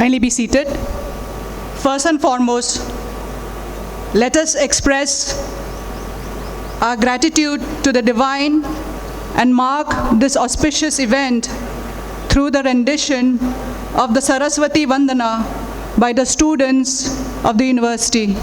Kindly be seated. First and foremost, let us express our gratitude to the divine and mark this auspicious event through the rendition of the Saraswati Vandana by the students of the university.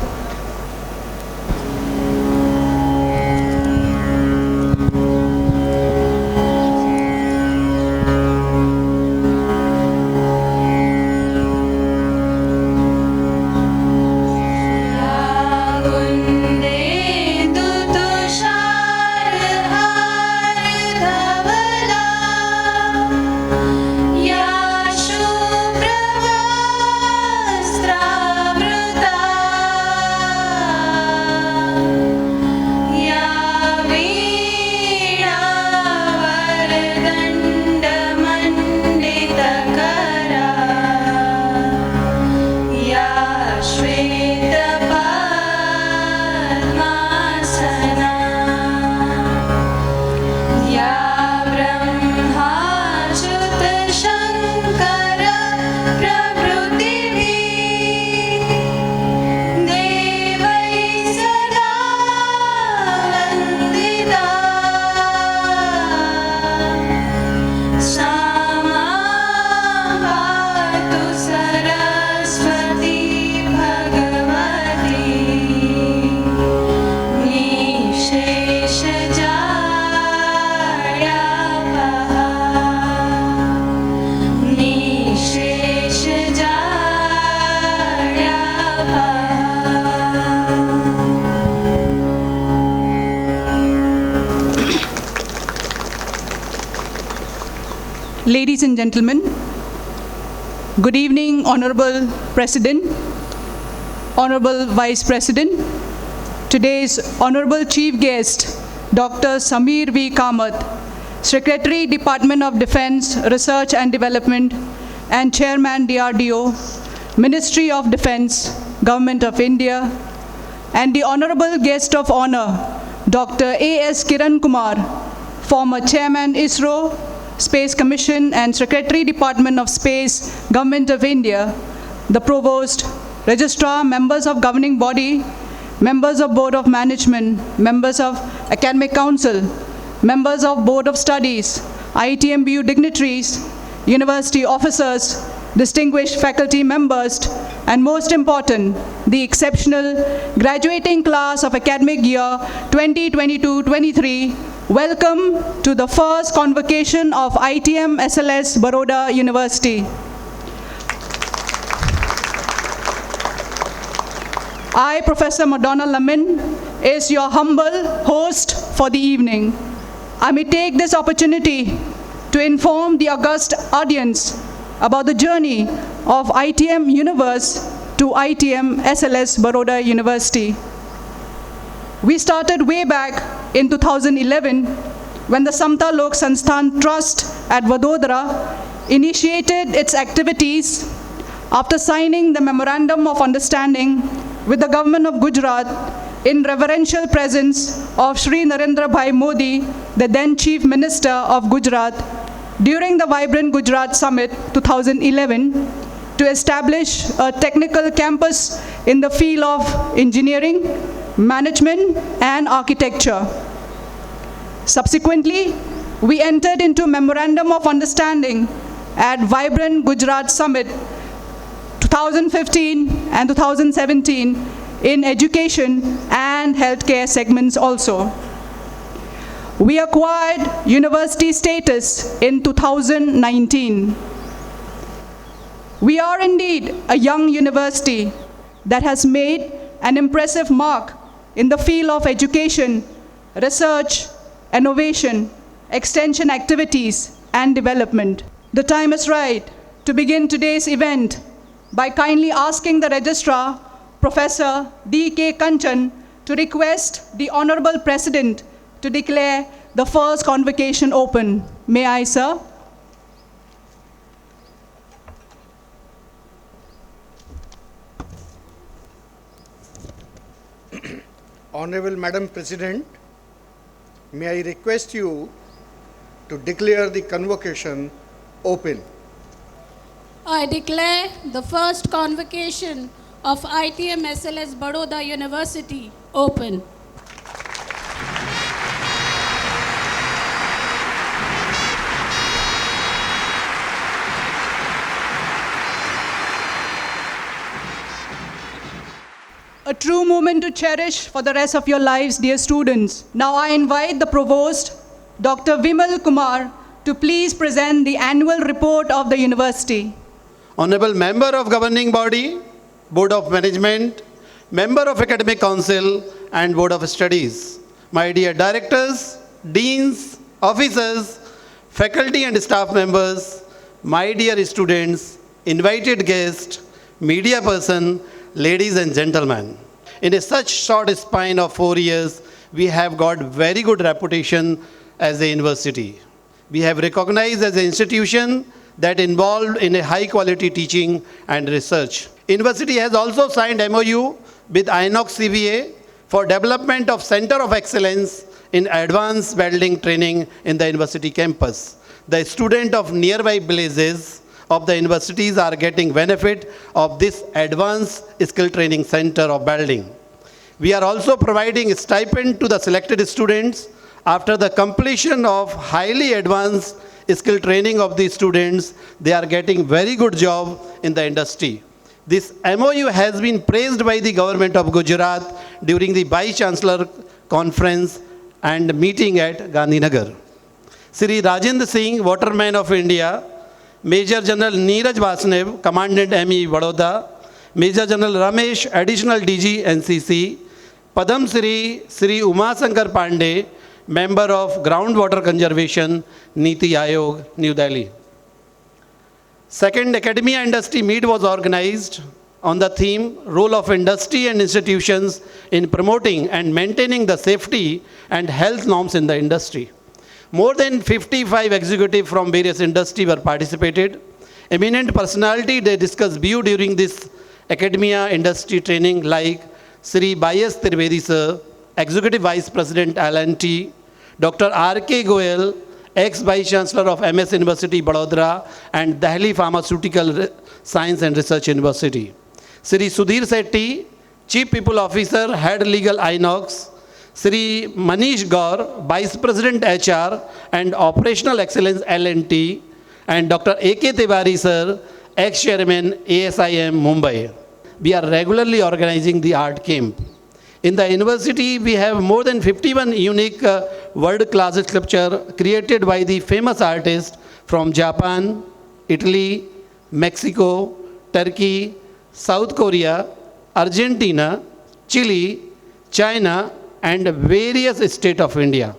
Ladies and gentlemen, good evening, Honorable President, Honorable Vice President, today's Honorable Chief Guest, Dr. Samir V. Kamath, Secretary, Department of Defense, Research and Development, and Chairman, DRDO, Ministry of Defense, Government of India, and the Honorable Guest of Honor, Dr. A.S. Kiran Kumar, former Chairman, ISRO, Space Commission and Secretary, Department of Space, Government of India, the Provost, Registrar, members of Governing Body, members of Board of Management, members of Academic Council, members of Board of Studies, ITMBU dignitaries, university officers, distinguished faculty members, and most important, the exceptional graduating class of academic year 2022-23, welcome to the first convocation of ITM SLS Baroda University. I, Professor Madonna Lamin, is your humble host for the evening. I may take this opportunity to inform the august audience about the journey of ITM Universe to ITM SLS Baroda University. We started way back in 2011 when the Samta Lok Sansthan Trust at Vadodara initiated its activities after signing the Memorandum of Understanding with the Government of Gujarat in reverential presence of Shri Narendra Bhai Modi, the then Chief Minister of Gujarat, during the Vibrant Gujarat Summit 2011 to establish a technical campus in the field of engineering, management, and architecture. Subsequently, we entered into Memorandum of Understanding at Vibrant Gujarat Summit 2015 and 2017 in education and healthcare segments also. We acquired university status in 2019. We are indeed a young university that has made an impressive mark in the field of education, research, innovation, extension activities, and development. The time is right to begin today's event by kindly asking the Registrar, Professor D.K. Kanchan, to request the Honorable President to declare the first convocation open. May I, sir? Honorable Madam President, may I request you to declare the convocation open. I declare the first convocation of ITM SLS Baroda University open. A true moment to cherish for the rest of your lives, dear students. Now I invite the Provost, Dr. Kiran Kumar, to please present the annual report of the university. Honorable Member of Governing Body, Board of Management, Member of Academic Council and Board of Studies, my dear Directors, Deans, Officers, Faculty and Staff Members, my dear students, invited guests, media person, ladies and gentlemen. In such short span of 4 years, we have got very good reputation as a university. We have recognized as an institution that involved in a high quality teaching and research. University has also signed MOU with INOX CBA for development of Center of Excellence in Advanced Welding Training in the university campus. The students of nearby villages of the universities are getting benefit of this advanced skill training center of welding. We are also providing stipend to the selected students. After the completion of highly advanced skill training of these students, they are getting very good job in the industry. This MOU has been praised by the government of Gujarat during the Vice Chancellor conference and meeting at Gandhinagar. Sri Rajendra Singh, Waterman of India, Major General Neeraj Vasnev, Commandant ME Baroda, Major General Ramesh, Additional DG NCC, Padam Sri Uma Shankar Pandey, Member of Groundwater Conservation, Niti Aayog, New Delhi. Second Academia Industry Meet was organized on the theme Role of Industry and Institutions in Promoting and Maintaining the Safety and Health Norms in the Industry. More than 55 executives from various industries were participated. Eminent personality, they discussed view during this academia industry training like Sri Bayas Trivedi sir, Executive Vice President L&T, Dr. R.K. Goyal, ex-Vice Chancellor of MS University Baroda and Delhi Pharmaceutical Science and Research University. Sri Sudhir Sethi, Chief People Officer, Head Legal INOX, Sri Manish Gaur, Vice President HR and Operational Excellence L&T, and Dr. A.K. Tiwari sir, ex-Chairman ASIM Mumbai. We are regularly organizing the art camp. In the university, we have more than 51 unique world-class sculpture created by the famous artists from Japan, Italy, Mexico, Turkey, South Korea, Argentina, Chile, China, and various states of India.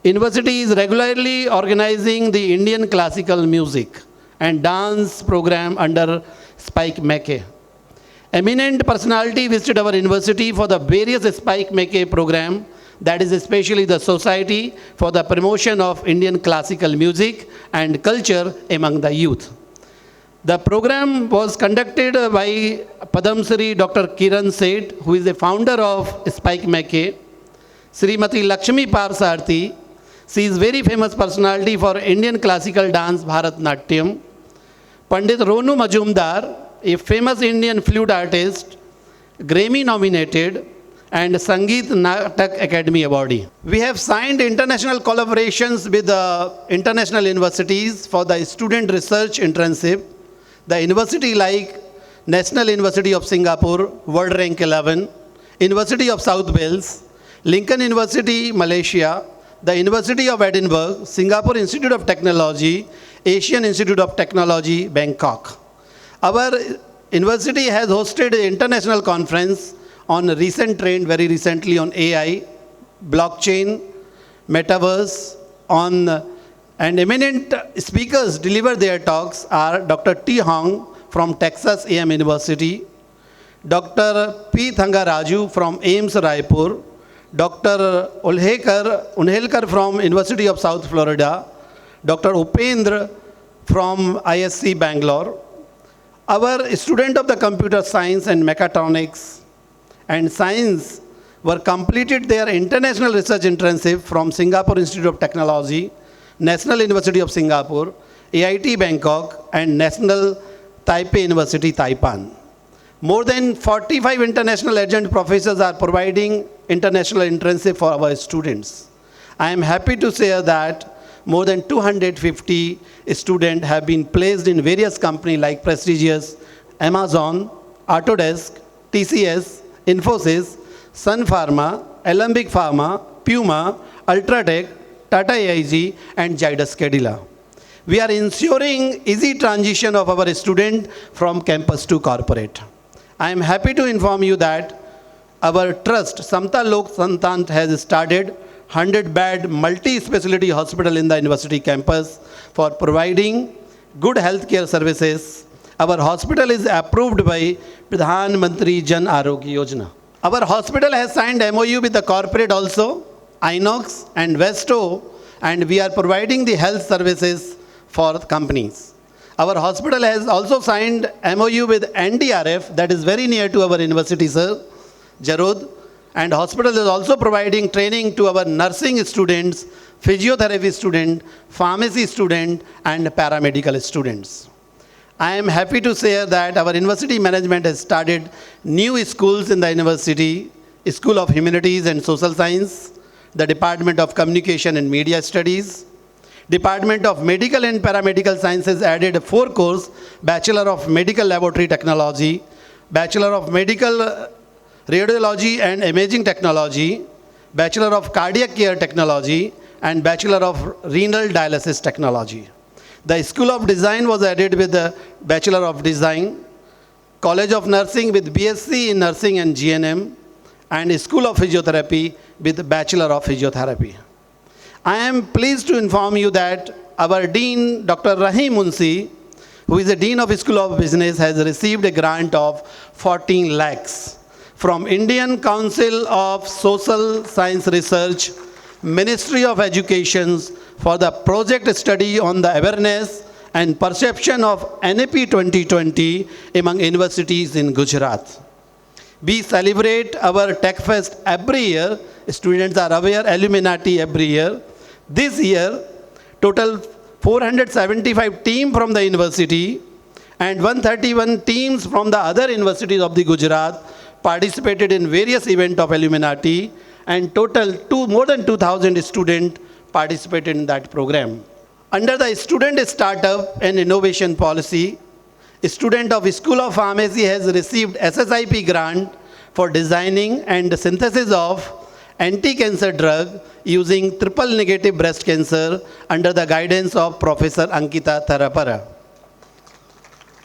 University is regularly organizing the Indian classical music and dance program under Spike Mackey. Eminent personality visited our university for the various Spike Mackey program, that is especially the Society for the Promotion of Indian Classical Music and Culture among the youth. The program was conducted by Padam Sri Dr. Kiran Seth, who is the founder of Spike Mackey, Srimati Lakshmi Parsarthi. She is very famous personality for Indian classical dance Bharatnatyam. Pandit Ronu Majumdar, a famous Indian flute artist, Grammy nominated, and Sangeet Natak Academy awardee. We have signed international collaborations with international universities for the student research internship. The university like National University of Singapore, World Rank 11, University of South Wales, Lincoln University, Malaysia, the University of Edinburgh, Singapore Institute of Technology, Asian Institute of Technology, Bangkok. Our university has hosted an international conference on a recent trend, very recently on AI, blockchain, metaverse, and eminent speakers deliver their talks are Dr. T. Hong from Texas A&M University, Dr. P. Thangaraju from AIMS Raipur, Dr. Unhelkar from University of South Florida, Dr. Upendra from ISC Bangalore. Our student of the computer science and mechatronics and science were completed their international research internship from Singapore Institute of Technology, National University of Singapore, AIT Bangkok, and National Taipei University, Taipan. More than 45 international adjunct professors are providing international internship for our students. I am happy to say that more than 250 students have been placed in various companies like prestigious Amazon, Autodesk, TCS, Infosys, Sun Pharma, Alembic Pharma, Puma, Ultratech, Tata AIG, and Zydus Cadila. We are ensuring easy transition of our student from campus to corporate. I am happy to inform you that our trust, Samta Lok Santant, has started 100-bed multi-specialty hospital in the university campus for providing good healthcare services. Our hospital is approved by Pradhan Mantri Jan Arogya Yojana. Our hospital has signed MOU with the corporate also, Inox and Vesto, and we are providing the health services for companies. Our hospital has also signed MOU with NDRF, that is very near to our university, sir, Jarod, and hospital is also providing training to our nursing students, physiotherapy student, pharmacy student, and paramedical students. I am happy to say that our university management has started new schools in the university, School of Humanities and Social Science, the Department of Communication and Media Studies, Department of Medical and Paramedical Sciences added 4 courses, Bachelor of Medical Laboratory Technology, Bachelor of Medical Radiology and Imaging Technology, Bachelor of Cardiac Care Technology, and Bachelor of Renal Dialysis Technology. The School of Design was added with the Bachelor of Design, College of Nursing with BSc in Nursing and GNM, and School of Physiotherapy with Bachelor of Physiotherapy. I am pleased to inform you that our Dean, Dr. Rahim Munsi, who is the Dean of School of Business, has received a grant of 14 lakhs from Indian Council of Social Science Research, Ministry of Education for the project study on the awareness and perception of NAP 2020 among universities in Gujarat. We celebrate our Tech Fest every year. Students are aware, Illuminati every year. This year, total 475 teams from the university and 131 teams from the other universities of the Gujarat participated in various events of Illuminati, and total more than 2,000 students participated in that program. Under the Student Startup and Innovation Policy, a student of School of Pharmacy has received SSIP grant for designing and synthesis of anti-cancer drug using triple-negative breast cancer under the guidance of Professor Ankita Tharapara.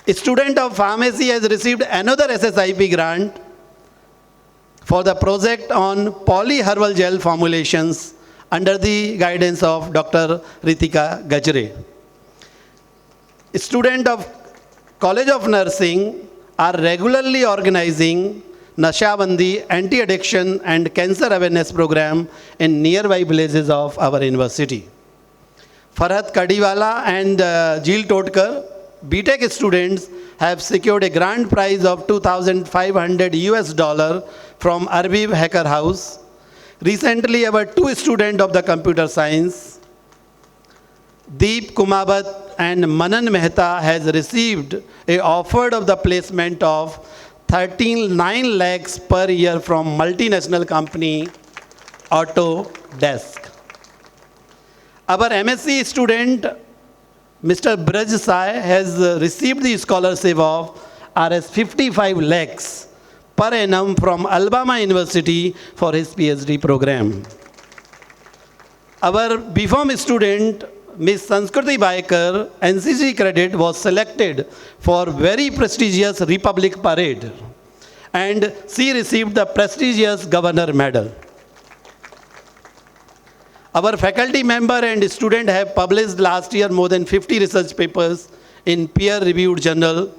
A student of pharmacy has received another SSIP grant for the project on polyherbal gel formulations under the guidance of Dr. Ritika Gajre. A student of College of Nursing are regularly organizing Nashabandi, anti-addiction and cancer awareness program in nearby villages of our university. Farhat Kadiwala and Jil Totkar, BTech students, have secured a grand prize of $2,500 from Arviv Hacker House. Recently, our 2 students of the computer science, Deep Kumabat and Manan Mehta, has received a offer of the placement of 13.9 lakhs per year from multinational company Autodesk. Our MSc student, Mr. Braj Sai, has received the scholarship of Rs 55 lakhs per annum from Alabama University for his PhD program. Our BPharm student, Ms. Sanskriti Baikar, NCC credit, was selected for very prestigious Republic Parade, and she received the prestigious Governor Medal. Our faculty member and student have published last year more than 50 research papers in peer-reviewed journal.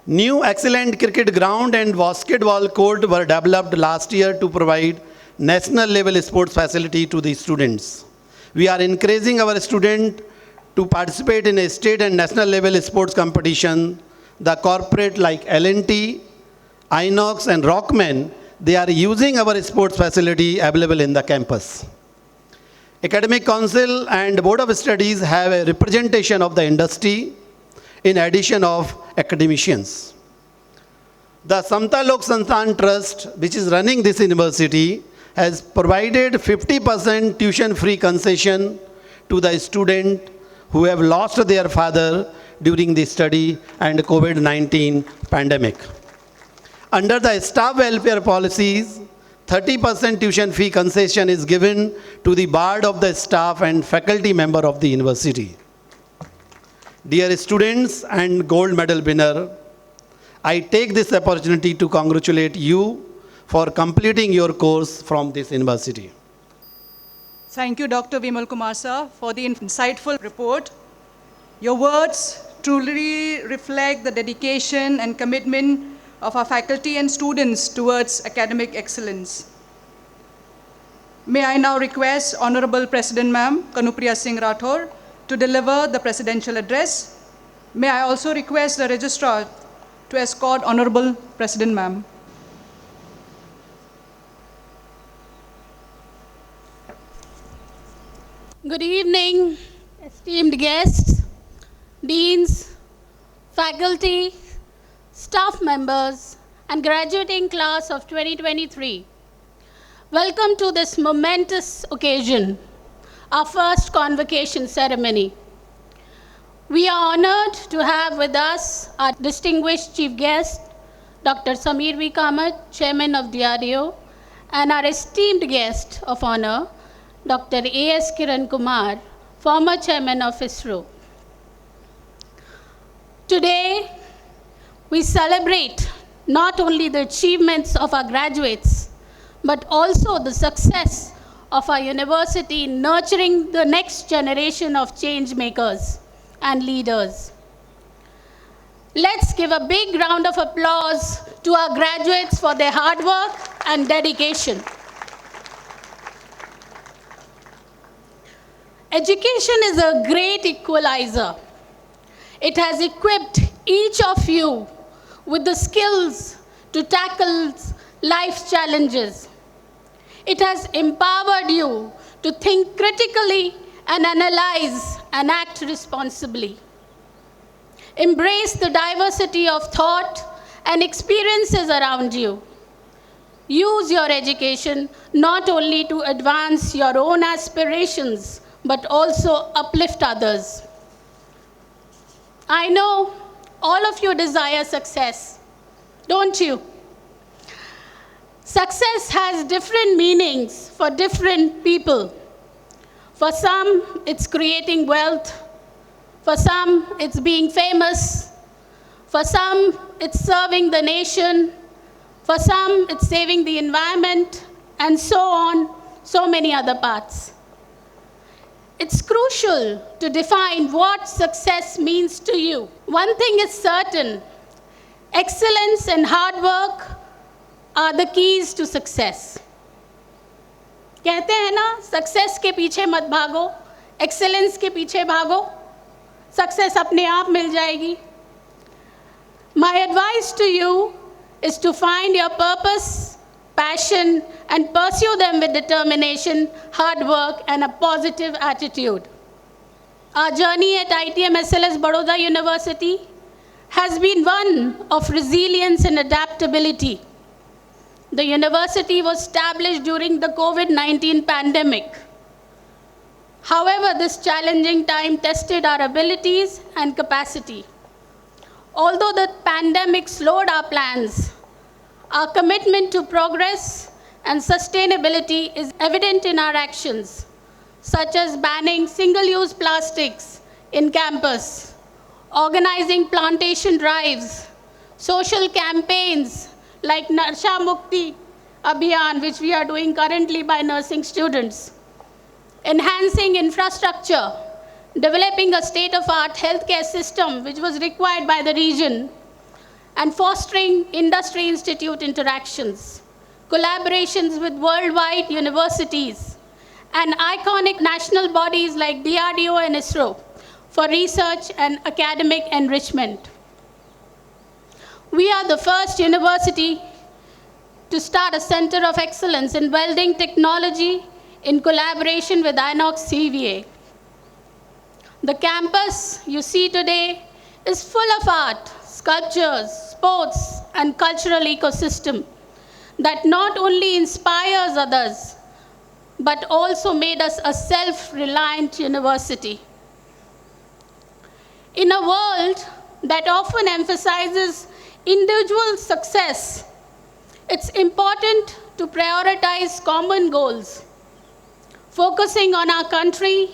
New excellent cricket ground and basketball court were developed last year to provide national level sports facility to the students. We are encouraging our students to participate in a state and national level sports competition. The corporate like L&T, Inox and Rockman, they are using our sports facility available in the campus. Academic Council and Board of Studies have a representation of the industry. in addition of academicians. The Samta Lok Sansthan Trust, which is running this university, has provided 50% tuition-free concession to the student who have lost their father during the study and COVID-19 pandemic. Under the staff welfare policies, 30% tuition fee concession is given to the board of the staff and faculty member of the university. Dear students and gold medal winner, I take this opportunity to congratulate you for completing your course from this university. Thank you, Dr. Vimal Kumar sir, for the insightful report. Your words truly reflect the dedication and commitment of our faculty and students towards academic excellence. May I now request Honorable President Ma'am Kanupriya Singh Rathore to deliver the presidential address. May I also request the registrar to escort Honorable President Ma'am. Good evening, esteemed guests, deans, faculty, staff members, and graduating class of 2023. Welcome to this momentous occasion, our first convocation ceremony. We are honored to have with us our distinguished chief guest, Dr. Samir V. Kamath, Chairman of DRDO, and our esteemed guest of honor, Dr. A.S. Kiran Kumar, former Chairman of ISRO. Today, we celebrate not only the achievements of our graduates, but also the success of our university in nurturing the next generation of change makers and leaders. Let's give a big round of applause to our graduates for their hard work and dedication. Education is a great equalizer. It has equipped each of you with the skills to tackle life's challenges. It has empowered you to think critically and analyze and act responsibly. Embrace the diversity of thought and experiences around you. Use your education not only to advance your own aspirations, but also uplift others. I know all of you desire success, don't you? Success has different meanings for different people. For some, it's creating wealth. For some, it's being famous. For some, it's serving the nation. For some, it's saving the environment, and so on, so many other paths. It's crucial to define what success means to you. One thing is certain, excellence and hard work are the keys to success. कहते हैं ना, success के पीछे मत भागो, excellence के पीछे भागो, सक्सेस अपने आप मिल जाएगी. My advice to you is to find your purpose, passion, and pursue them with determination, hard work, and a positive attitude. Our journey at ITM SLS Baroda University has been one of resilience and adaptability. The university was established during the COVID-19 pandemic. However, this challenging time tested our abilities and capacity. Although the pandemic slowed our plans, our commitment to progress and sustainability is evident in our actions, such as banning single-use plastics in campus, organizing plantation drives, social campaigns like Narsha Mukti Abhiyan, which we are doing currently by nursing students, enhancing infrastructure, developing a state-of-the-art healthcare system which was required by the region, and fostering industry-institute interactions, collaborations with worldwide universities, and iconic national bodies like DRDO and ISRO for research and academic enrichment. We are the first university to start a center of excellence in welding technology in collaboration with Inox CVA. The campus you see today is full of art, sculptures, sports, and cultural ecosystem that not only inspires others, but also made us a self-reliant university. In a world that often emphasizes individual success, it's important to prioritize common goals, focusing on our country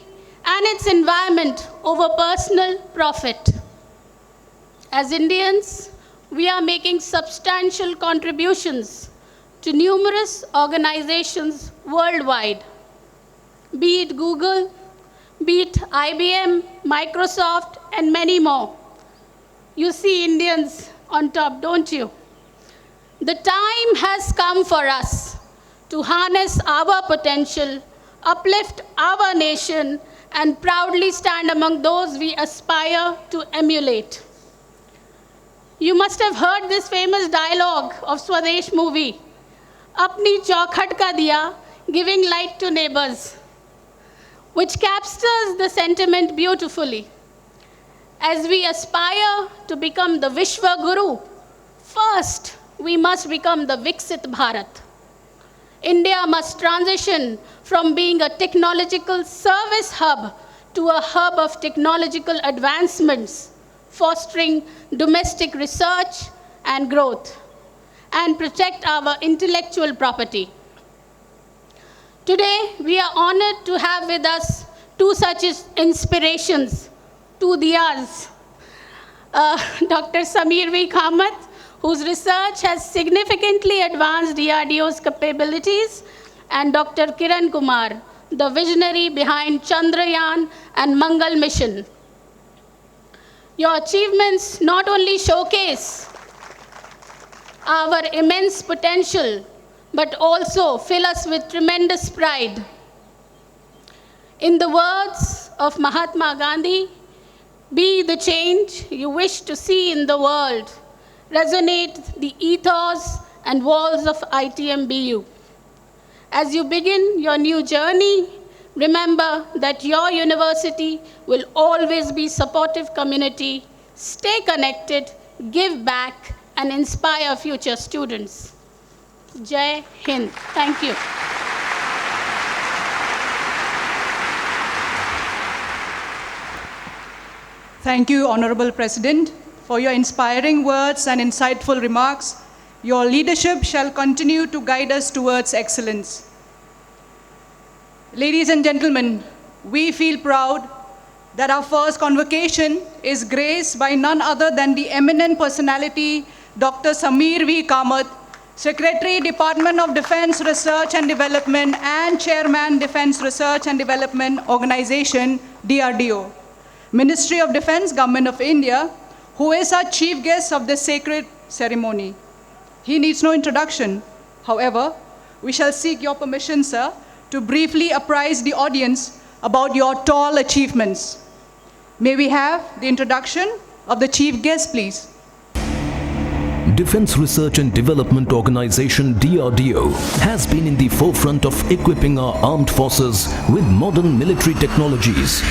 and its environment over personal profit. As Indians, we are making substantial contributions to numerous organizations worldwide, be it Google, be it IBM, Microsoft, and many more. You see Indians on top, don't you? The time has come for us to harness our potential, uplift our nation, and proudly stand among those we aspire to emulate. You must have heard this famous dialogue of Swadesh movie, Apni Chaukhut ka diya, giving light to neighbors, which captures the sentiment beautifully. As we aspire to become the Vishwa Guru, first we must become the Viksit Bharat. India must transition from being a technological service hub to a hub of technological advancements, fostering domestic research and growth, and protect our intellectual property. Today, we are honored to have with us two such inspirations, two diyas. Dr. Sameer V. Kamath, whose research has significantly advanced DRDO's capabilities, and Dr. Kiran Kumar, the visionary behind Chandrayaan and Mangal mission. Your achievements not only showcase our immense potential, but also fill us with tremendous pride. In the words of Mahatma Gandhi, be the change you wish to see in the world. Resonate the ethos and walls of ITMBU. As you begin your new journey, remember that your university will always be supportive community. Stay connected, give back, and inspire future students. Jai Hind. Thank you. Thank you, Honorable President, for your inspiring words and insightful remarks. Your leadership shall continue to guide us towards excellence. Ladies and gentlemen, we feel proud that our first convocation is graced by none other than the eminent personality, Dr. Sameer V. Kamath, Secretary, Department of Defense Research and Development and Chairman, Defense Research and Development Organization, DRDO, Ministry of Defense, Government of India, who is our chief guest of this sacred ceremony. He needs no introduction. However, we shall seek your permission, sir, to briefly apprise the audience about your tall achievements. May we have the introduction of the chief guest, please? Defense Research and Development Organization DRDO has been in the forefront of equipping our armed forces with modern military technologies.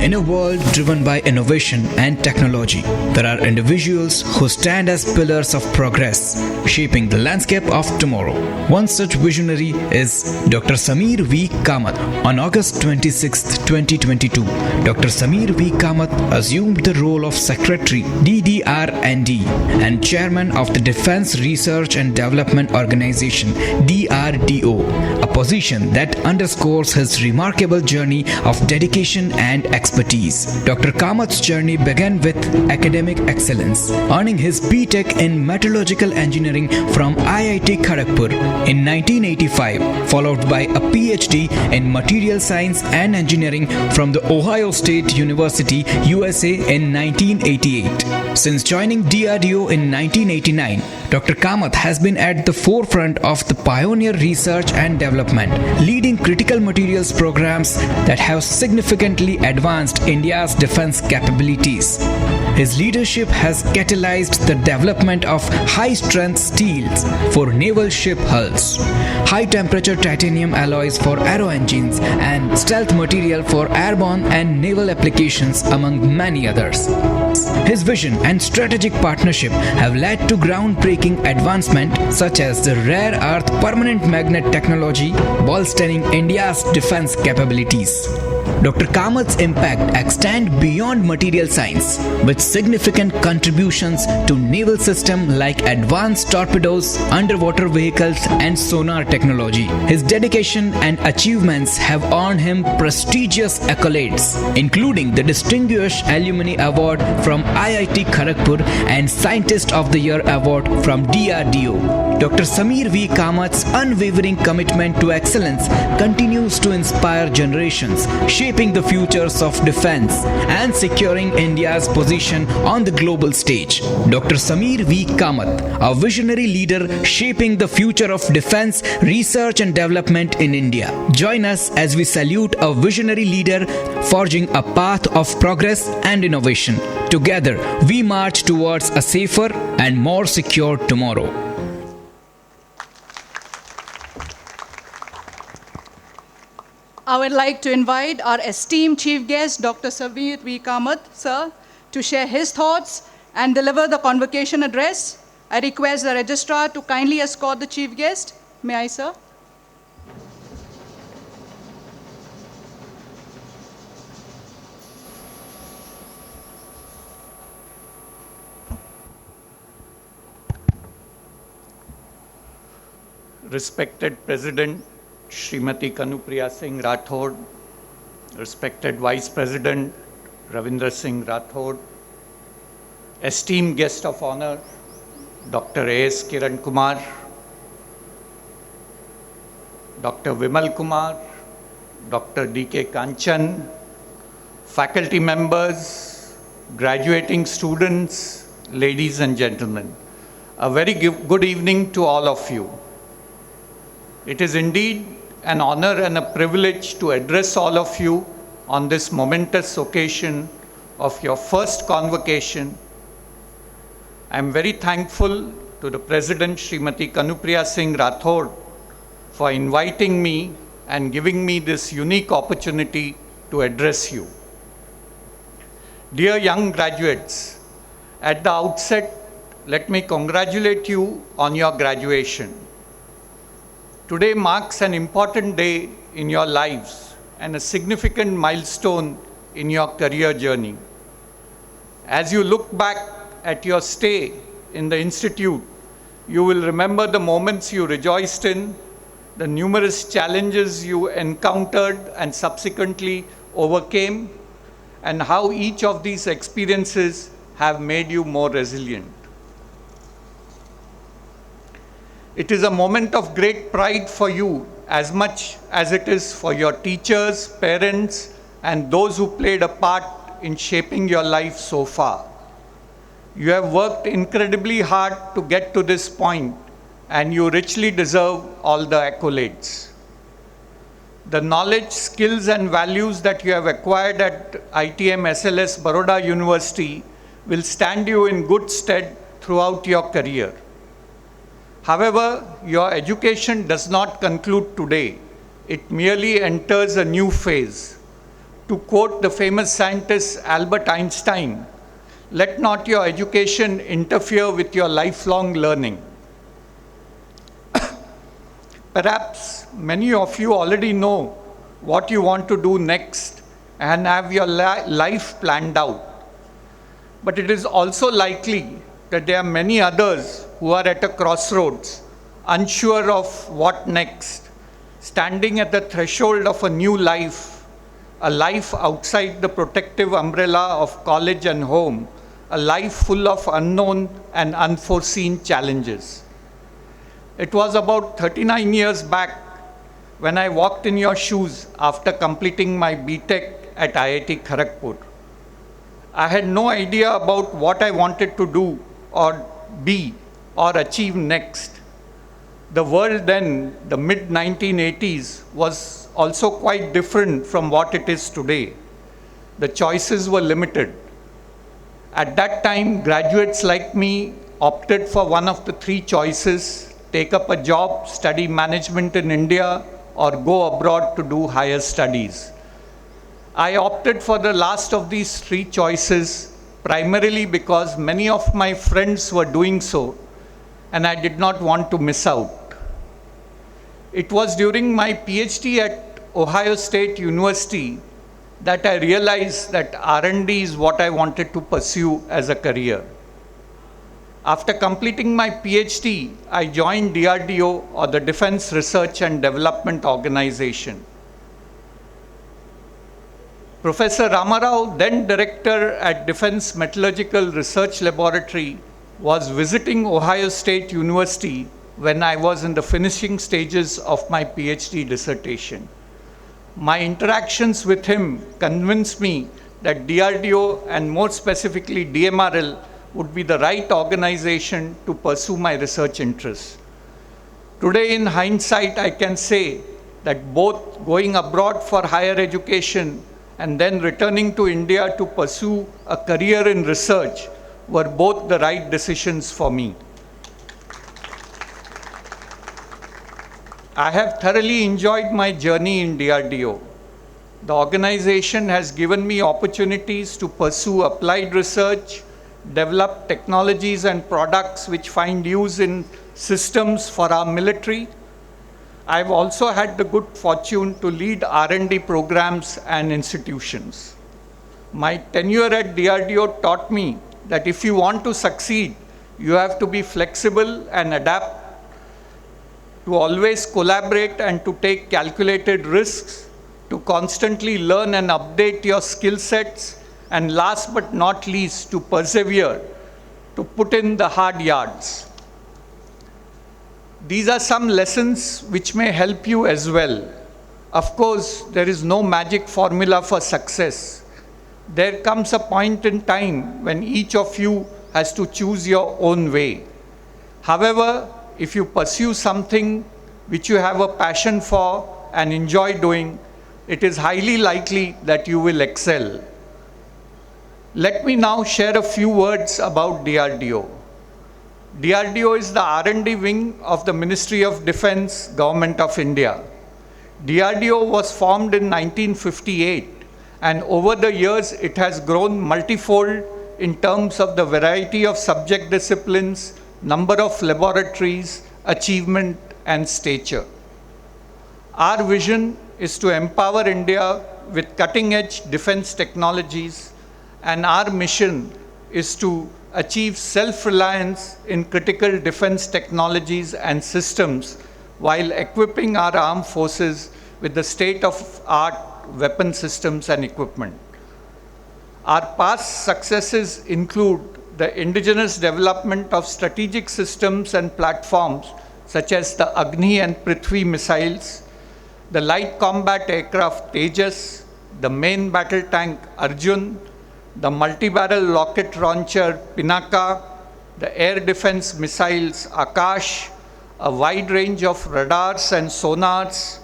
In a world driven by innovation and technology, there are individuals who stand as pillars of progress, shaping the landscape of tomorrow. One such visionary is Dr. Sameer V. Kamath. On August 26, 2022, Dr. Sameer V. Kamath assumed the role of Secretary DDR&D and Chairman of the Defense Research and Development Organization DRDO, a position that underscores his remarkable journey of dedication and expertise. Dr. Kamath's journey began with academic excellence, earning his B.Tech in Metallurgical Engineering from IIT Kharagpur in 1985, followed by a Ph.D. in Material Science and Engineering from the Ohio State University, USA in 1988. Since joining DRDO in 1989, Dr. Kamath has been at the forefront of the pioneer research and development, leading critical materials programs that have significantly advanced advanced India's defense capabilities. His leadership has catalyzed the development of high-strength steels for naval ship hulls, high-temperature titanium alloys for aero engines, and stealth material for airborne and naval applications, among many others. His vision and strategic partnership have led to groundbreaking advancement such as the rare earth permanent magnet technology, bolstering India's defense capabilities. Dr. Kamat's impact extends beyond material science, with significant contributions to naval systems like advanced torpedoes, underwater vehicles, and sonar technology. His dedication and achievements have earned him prestigious accolades, including the Distinguished Alumni Award from IIT Kharagpur and Scientist of the Year Award from DRDO. Dr. Samir V. Kamat's unwavering commitment to excellence continues to inspire generations, shaping the futures of defense and securing India's position on the global stage. Dr. Samir V. Kamat, a visionary leader shaping the future of defense, research and development in India. Join us as we salute a visionary leader forging a path of progress and innovation. Together, we march towards a safer and more secure tomorrow. I would like to invite our esteemed chief guest, Dr. Samir V. Kamat, sir, to share his thoughts and deliver the convocation address. I request the registrar to kindly escort the chief guest. May I, sir? Respected President Srimati Kanupriya Singh Rathod, respected Vice President Ravindra Singh Rathod, esteemed guest of honor, Dr. A.S. Kiran Kumar, Dr. Vimal Kumar, Dr. D.K. Kanchan, faculty members, graduating students, ladies and gentlemen, a very good evening to all of you. It is indeed an honor and a privilege to address all of you on this momentous occasion of your first convocation. I am very thankful to the President Srimati Kanupriya Singh Rathod for inviting me and giving me this unique opportunity to address you. Dear young graduates, at the outset, let me congratulate you on your graduation. Today marks an important day in your lives and a significant milestone in your career journey. As you look back at your stay in the institute, you will remember the moments you rejoiced in, the numerous challenges you encountered and subsequently overcame, and how each of these experiences have made you more resilient. It is a moment of great pride for you as much as it is for your teachers, parents, and those who played a part in shaping your life so far. You have worked incredibly hard to get to this point, and you richly deserve all the accolades. The knowledge, skills, and values that you have acquired at ITM SLS Baroda University will stand you in good stead throughout your career. However, your education does not conclude today. It merely enters a new phase. To quote the famous scientist Albert Einstein, let not your education interfere with your lifelong learning. Perhaps many of you already know what you want to do next and have your life planned out. But it is also likely that there are many others who are at a crossroads, unsure of what next, standing at the threshold of a new life, a life outside the protective umbrella of college and home, a life full of unknown and unforeseen challenges. It was about 39 years back when I walked in your shoes after completing my BTech at IIT Kharagpur. I had no idea about what I wanted to do or be or achieve next. The world then, the mid-1980s, was also quite different from what it is today. the choices were limited. At that time, graduates like me opted for one of the three choices: take up a job, study management in India, or go abroad to do higher studies. I opted for the last of these three choices, primarily because many of my friends were doing so, and I did not want to miss out. It was during my PhD at Ohio State University that I realized that R&D is what I wanted to pursue as a career. After completing my PhD, I joined DRDO, or the Defense Research and Development Organization. Professor Ramarao, then director at Defense Metallurgical Research Laboratory, was visiting Ohio State University when I was in the finishing stages of my PhD dissertation. My interactions with him convinced me that DRDO, and more specifically DMRL, would be the right organization to pursue my research interests. Today, in hindsight, I can say that both going abroad for higher education and then returning to India to pursue a career in research were both the right decisions for me. I have thoroughly enjoyed my journey in DRDO. The organization has given me opportunities to pursue applied research, develop technologies and products which find use in systems for our military. I've also had the good fortune to lead R&D programs and institutions. My tenure at DRDO taught me that if you want to succeed, you have to be flexible and adapt, to always collaborate and to take calculated risks, to constantly learn and update your skill sets, and last but not least, to persevere, to put in the hard yards. These are some lessons which may help you as well. Of course, there is no magic formula for success. There comes a point in time when each of you has to choose your own way. However, if you pursue something which you have a passion for and enjoy doing, it is highly likely that you will excel. Let me now share a few words about DRDO. DRDO is the R&D wing of the Ministry of Defense, Government of India. DRDO was formed in 1958, and over the years it has grown multifold in terms of the variety of subject disciplines, number of laboratories, achievement, and stature. Our vision is to empower India with cutting-edge defense technologies, and our mission is to achieve self-reliance in critical defense technologies and systems while equipping our armed forces with the state-of-art weapon systems and equipment. Our past successes include the indigenous development of strategic systems and platforms such as the Agni and Prithvi missiles, the light combat aircraft Tejas, the main battle tank Arjun, the multi-barrel rocket launcher Pinaka, the air defense missiles Akash, a wide range of radars and sonars,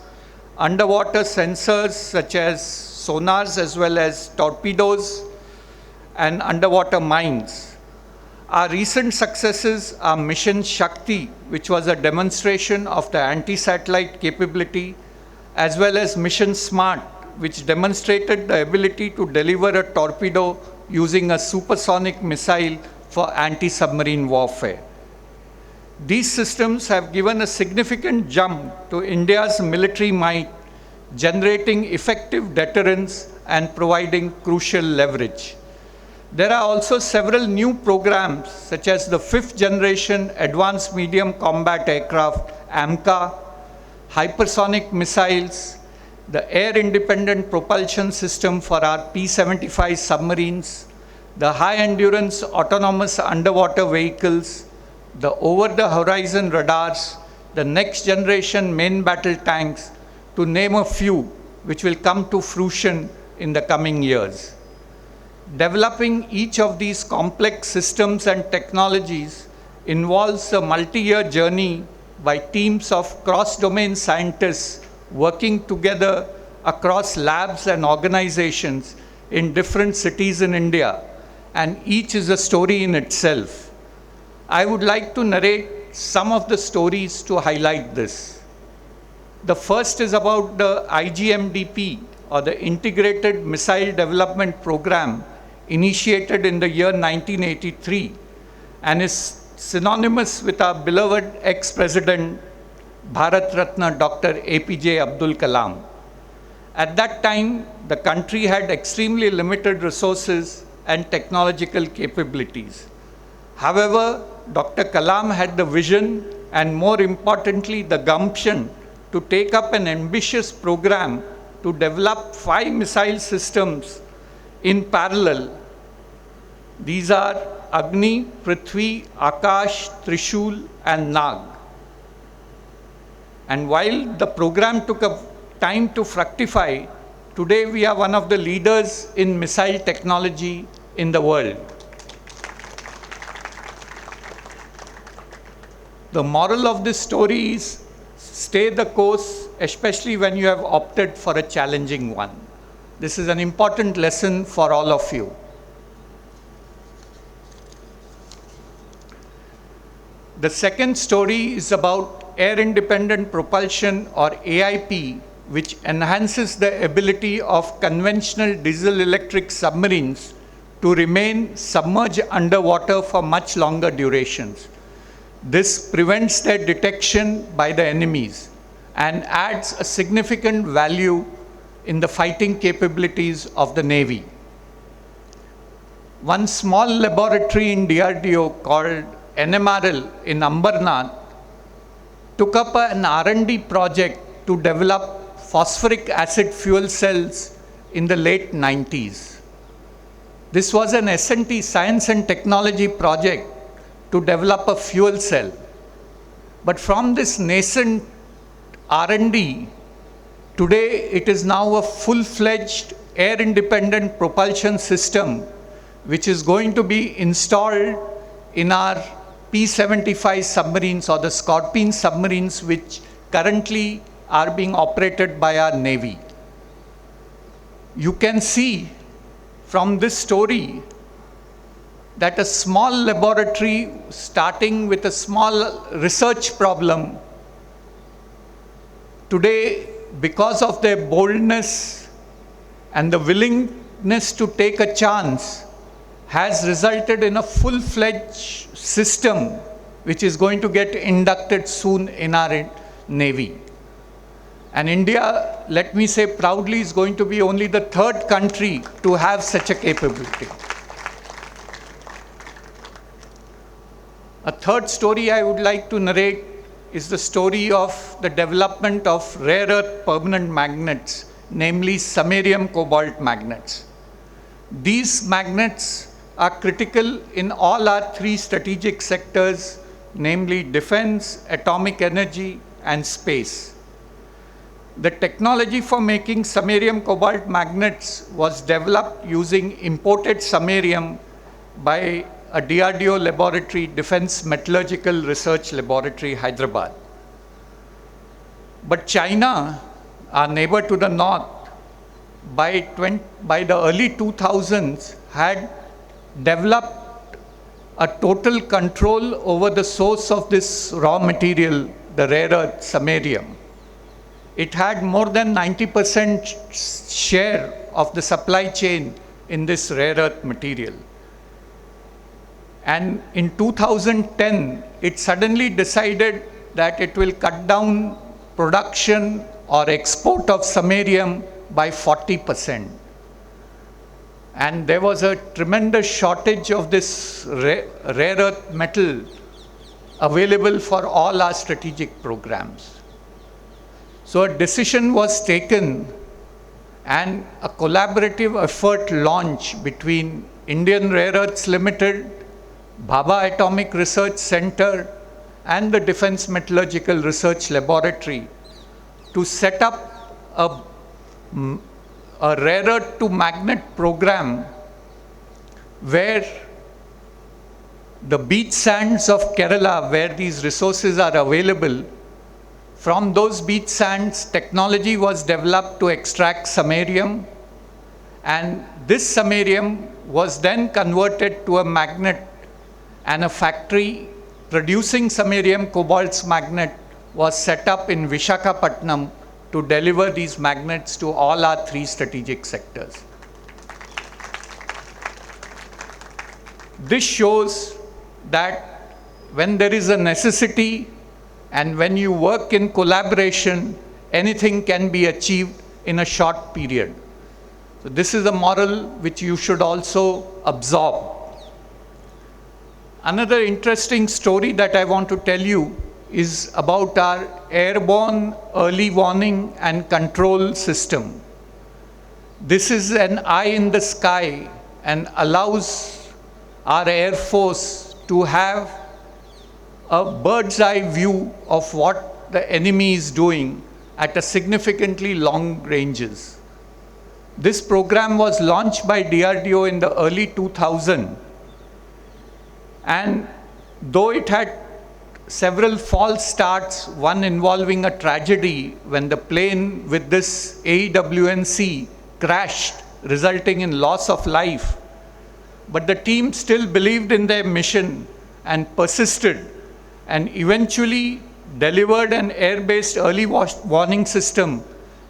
underwater sensors such as sonars as well as torpedoes, and underwater mines. Our recent successes are Mission Shakti, which was a demonstration of the anti-satellite capability, as well as Mission Smart, which demonstrated the ability to deliver a torpedo using a supersonic missile for anti-submarine warfare. These systems have given a significant jump to India's military might, generating effective deterrence and providing crucial leverage. There are also several new programs, such as the 5th generation Advanced Medium Combat Aircraft, AMCA, hypersonic missiles, the air-independent propulsion system for our P-75 submarines, the high-endurance autonomous underwater vehicles, the over-the-horizon radars, the next-generation main battle tanks, to name a few, which will come to fruition in the coming years. Developing each of these complex systems and technologies involves a multi-year journey by teams of cross-domain scientists working together across labs and organizations, in different cities in India, and each is a story in itself. I would like to narrate some of the stories to highlight this. The first is about the IGMDP, or the Integrated Missile Development Program, initiated in the year 1983, and is synonymous with our beloved ex-president, Bharat Ratna Dr. APJ Abdul Kalam. At that time, the country had extremely limited resources and technological capabilities. However, Dr. Kalam had the vision and, more importantly, the gumption to take up an ambitious program to develop 5 missile systems in parallel. These are Agni, Prithvi, Akash, Trishul, and Nag. And while the program took a time to fructify, today we are one of the leaders in missile technology in the world. The moral of this story is stay the course, especially when you have opted for a challenging one. This is an important lesson for all of you. The second story is about air-independent propulsion, or AIP, which enhances the ability of conventional diesel-electric submarines to remain submerged underwater for much longer durations. This prevents their detection by the enemies and adds a significant value in the fighting capabilities of the Navy. One small laboratory in DRDO called NMRL in Ambarnath took up an R&D project to develop phosphoric acid fuel cells in the late 90s. This was an S&T, science and technology project, to develop a fuel cell. But from this nascent R&D, today it is now a full-fledged air-independent propulsion system which is going to be installed in our P-75 submarines, or the Scorpene submarines, which currently are being operated by our Navy. You can see from this story that a small laboratory starting with a small research problem, today, because of their boldness and the willingness to take a chance, has resulted in a full-fledged system which is going to get inducted soon in our Navy. And India, let me say proudly, is going to be only the 3rd country to have such a capability. A third story I would like to narrate is the story of the development of rare earth permanent magnets, namely samarium cobalt magnets. These magnets are critical in all our 3 strategic sectors, namely defense, atomic energy, and space. The technology for making samarium cobalt magnets was developed using imported samarium by a DRDO laboratory, Defense Metallurgical Research Laboratory, Hyderabad. But China, our neighbor to the north, by the early 2000s had developed a total control over the source of this raw material, the rare earth samarium. It had more than 90% share of the supply chain in this rare earth material. And in 2010, it suddenly decided that it will cut down production or export of samarium by 40%. And there was a tremendous shortage of this rare earth metal available for all our strategic programs. So a decision was taken and a collaborative effort launched between Indian Rare Earths Limited, Bhabha Atomic Research Center, and the Defense Metallurgical Research Laboratory to set up a rare earth to magnet program where the beach sands of Kerala, where these resources are available, from those beach sands, technology was developed to extract samarium, And this samarium was then converted to a magnet, and a factory producing samarium cobalt's magnet was set up in Vishakhapatnam to deliver these magnets to all our 3 strategic sectors. This shows that when there is a necessity and when you work in collaboration, anything can be achieved in a short period. So this is a moral which you should also absorb. Another interesting story that I want to tell you is about our airborne early warning and control system. This is an eye in the sky and allows our Air Force to have a bird's eye view of what the enemy is doing at a significantly long ranges. This program was launched by DRDO in the early 2000s, and though it had several false starts, one involving a tragedy when the plane with this AEWNC crashed, resulting in loss of life, but the team still believed in their mission and persisted, and eventually delivered an air-based early warning system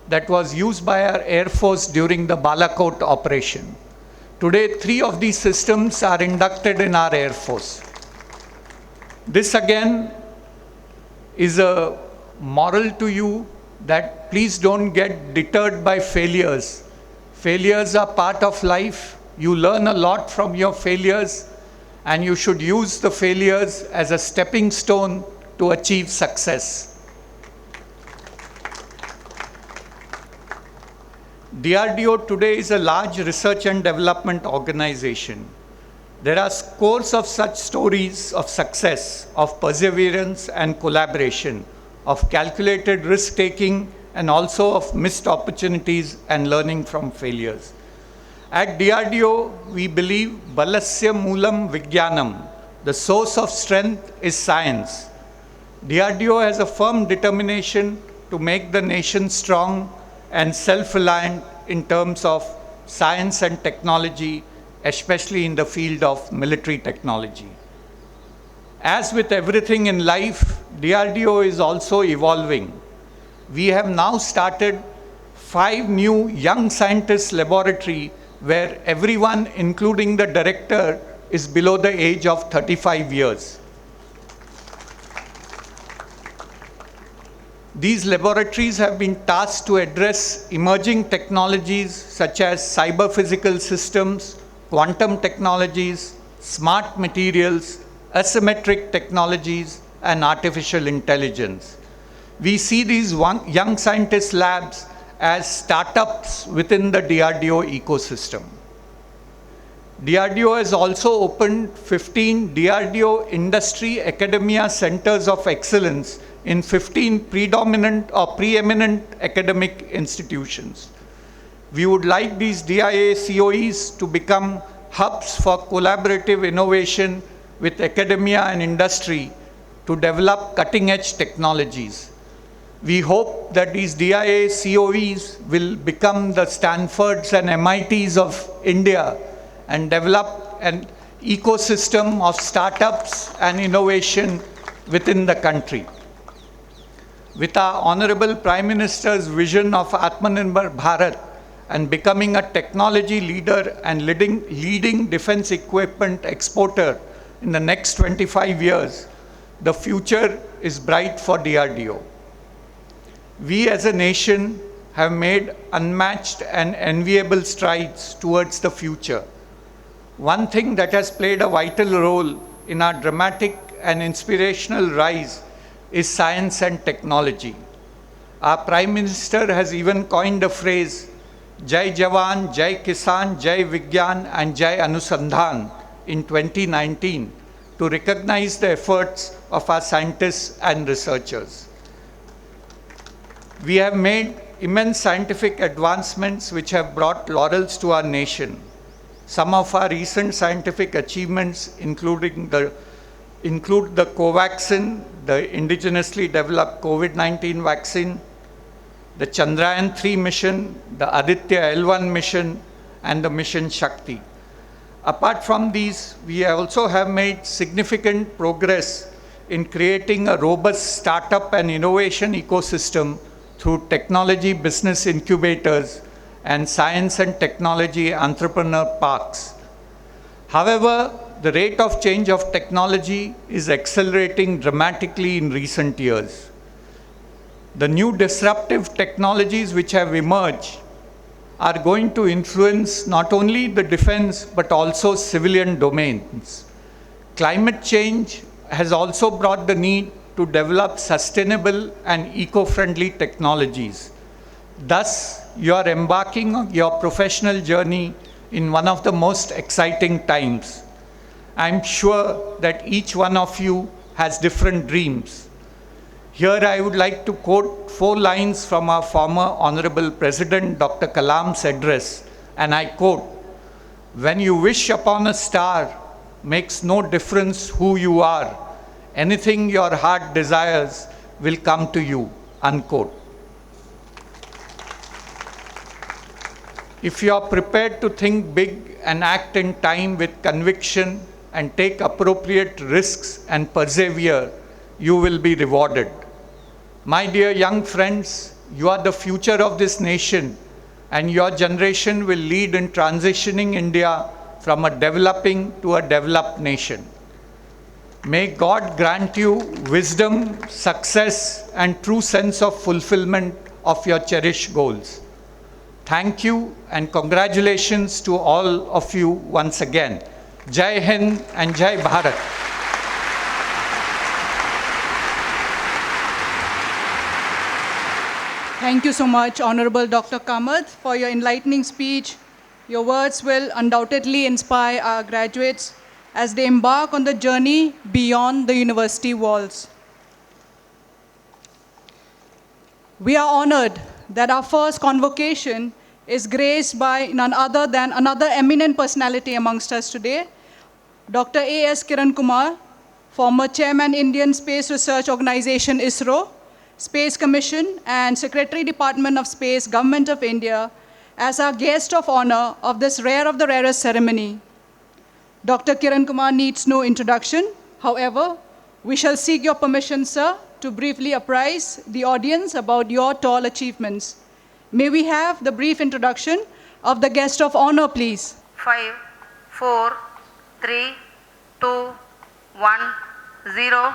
that was used by our Air Force during the Balakot operation. Today, 3 of these systems are inducted in our Air Force. This again is a moral to you that please don't get deterred by failures. Failures are part of life. You learn a lot from your failures, and you should use the failures as a stepping stone to achieve success. DRDO today is a large research and development organization. There are scores of such stories of success, of perseverance and collaboration, of calculated risk-taking, and also of missed opportunities and learning from failures. At DRDO, we believe Balasya Moolam Vigyanam, the source of strength is science. DRDO has a firm determination to make the nation strong and self-reliant in terms of science and technology, especially in the field of military technology. As with everything in life, DRDO is also evolving. We have now started 5 new young scientists laboratory where everyone, including the director, is below the age of 35 years. These laboratories have been tasked to address emerging technologies such as cyber-physical systems, quantum technologies, smart materials, asymmetric technologies, and artificial intelligence. We see these young scientist labs as startups within the DRDO ecosystem. DRDO has also opened 15 DRDO Industry Academia Centers of Excellence in 15 preeminent academic institutions. We would like these DIA COEs to become hubs for collaborative innovation with academia and industry to develop cutting-edge technologies. We hope that these DIA COEs will become the Stanfords and MITs of India and develop an ecosystem of startups and innovation within the country. With our Honorable Prime Minister's vision of Atmanirbhar Bharat and becoming a technology leader and leading defense equipment exporter in the next 25 years, the future is bright for DRDO. We as a nation have made unmatched and enviable strides towards the future. One thing that has played a vital role in our dramatic and inspirational rise is science and technology. Our Prime Minister has even coined a phrase, Jai Jawan, Jai Kisan, Jai Vigyan and Jai Anusandhan in 2019 to recognize the efforts of our scientists and researchers. We have made immense scientific advancements which have brought laurels to our nation. Some of our recent scientific achievements include the Covaxin, the indigenously developed COVID-19 vaccine, the Chandrayaan 3 mission, the Aditya L1 mission, and the mission Shakti. Apart from these, we also have made significant progress in creating a robust startup and innovation ecosystem through technology business incubators and science and technology entrepreneur parks. However, the rate of change of technology is accelerating dramatically in recent years. The new disruptive technologies which have emerged are going to influence not only the defense but also civilian domains. Climate change has also brought the need to develop sustainable and eco-friendly technologies. Thus, you are embarking on your professional journey in one of the most exciting times. I'm sure that each one of you has different dreams. Here I would like to quote 4 lines from our former Honorable President Dr. Kalam's address, and I quote, "When you wish upon a star, makes no difference who you are. Anything your heart desires will come to you," unquote. If you are prepared to think big and act in time with conviction and take appropriate risks and persevere, you will be rewarded. My dear young friends, you are the future of this nation, and your generation will lead in transitioning India from a developing to a developed nation. May God grant you wisdom, success, and true sense of fulfillment of your cherished goals. Thank you and congratulations to all of you once again. Jai Hind and Jai Bharat. Thank you so much, Honorable Dr. Kamath, for your enlightening speech. Your words will undoubtedly inspire our graduates as they embark on the journey beyond the university walls. We are honored that our first convocation is graced by none other than another eminent personality amongst us today, Dr. A.S. Kiran Kumar, former Chairman, Indian Space Research Organization, ISRO, Space Commission, and Secretary, Department of Space, Government of India, as our guest of honor of this rare of the rarest ceremony. Dr. Kiran Kumar needs no introduction. However, we shall seek your permission, sir, to briefly apprise the audience about your tall achievements. May we have the brief introduction of the guest of honor, please? 5, 4, 3, 2, 1, 0.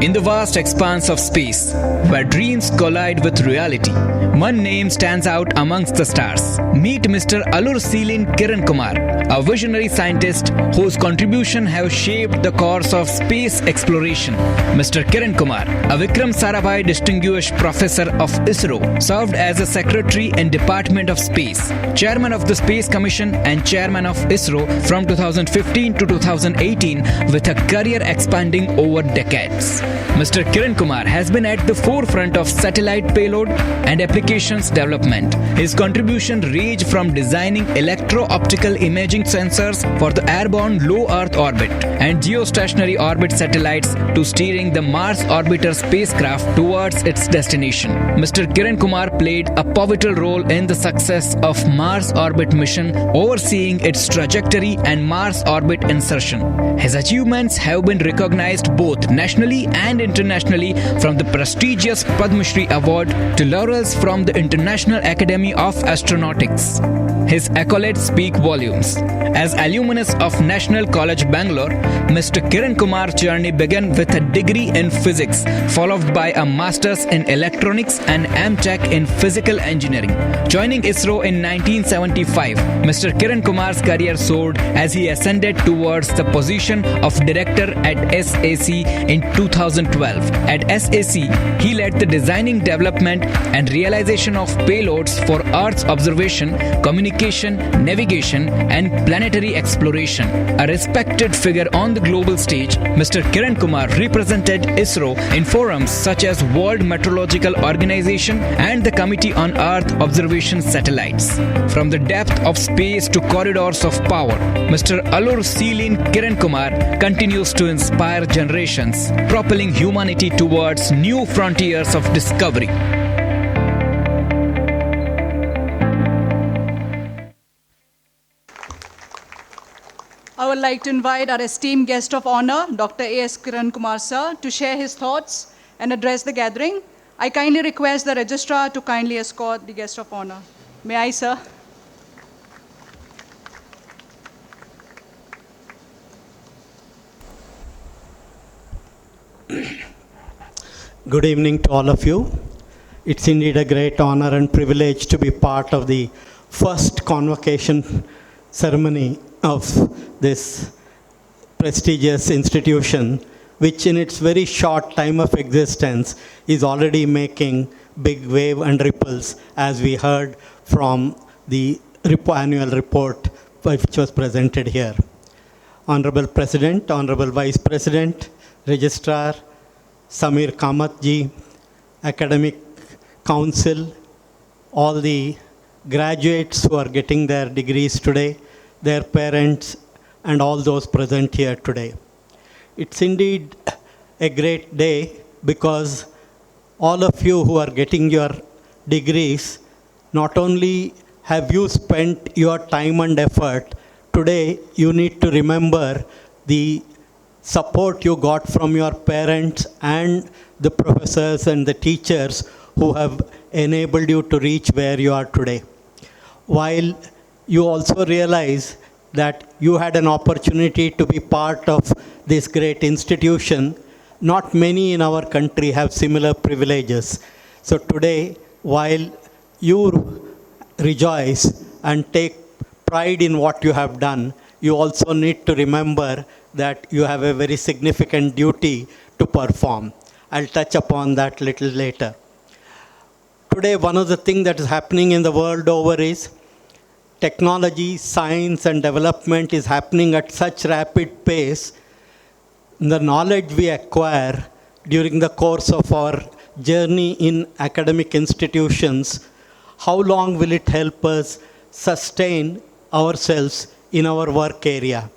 In the vast expanse of space, where dreams collide with reality, one name stands out amongst the stars. Meet Mr. Alur Seelin Kiran Kumar, a visionary scientist whose contribution have shaped the course of space exploration. Mr. Kiran Kumar, a Vikram Sarabhai Distinguished Professor of ISRO, served as a Secretary in Department of Space, Chairman of the Space Commission and Chairman of ISRO from 2015 to 2018 with a career expanding over decades. Mr. Kiran Kumar has been at the forefront of satellite payload and applications development. His contribution range from designing electro-optical imaging sensors for the airborne low Earth orbit and geostationary orbit satellites to steering the Mars orbiter spacecraft towards its destination. Mr. Kiran Kumar played a pivotal role in the success of Mars orbit mission, overseeing its trajectory and Mars orbit insertion. His achievements have been recognized both nationally and internationally, from the prestigious Padma Shri Award to laurels from the International Academy of Astronautics. His accolades speak volumes. As alumnus of National College Bangalore, Mr. Kiran Kumar's journey began with a degree in physics, followed by a master's in electronics and M.Tech in physical engineering. Joining ISRO in 1975, Mr. Kiran Kumar's career soared as he ascended towards the position of director at SAC in 2012. At SAC, he led the designing, development and realization of payloads for Earth's observation, communication, navigation and planetary exploration. A respected figure on the global stage, Mr. Kiran Kumar represented ISRO in forums such as World Meteorological Organization and the Committee on Earth Observation Satellites. From the depth of space to corridors of power, Mr. Alur Seelin Kiran Kumar continues to inspire generations, propelling humanity towards new frontiers of discovery. would like to invite our esteemed guest of honor, Dr. A.S. Kiran Kumar, sir, to share his thoughts and address the gathering. I kindly request the registrar to kindly escort the guest of honor. May I, sir? Good evening to all of you. It's indeed a great honor and privilege to be part of the first convocation ceremony of this prestigious institution, which in its very short time of existence is already making big wave and ripples, as we heard from the annual report which was presented here. Honorable President, Honorable Vice President, Registrar, Samir Kamath ji, Academic Council, all the graduates who are getting their degrees today, their parents, and all those present here today. It's indeed a great day because all of you who are getting your degrees, not only have you spent your time and effort, today you need to remember the support you got from your parents and the professors and the teachers who have enabled you to reach where you are today. While you also realize that you had an opportunity to be part of this great institution, not many in our country have similar privileges. So today, while you rejoice and take pride in what you have done, you also need to remember that you have a very significant duty to perform. I'll touch upon that a little later. Today, one of the things that is happening in the world over is technology, science, and development is happening at such rapid pace. The knowledge we acquire during the course of our journey in academic institutions, how long will it help us sustain ourselves in our work area?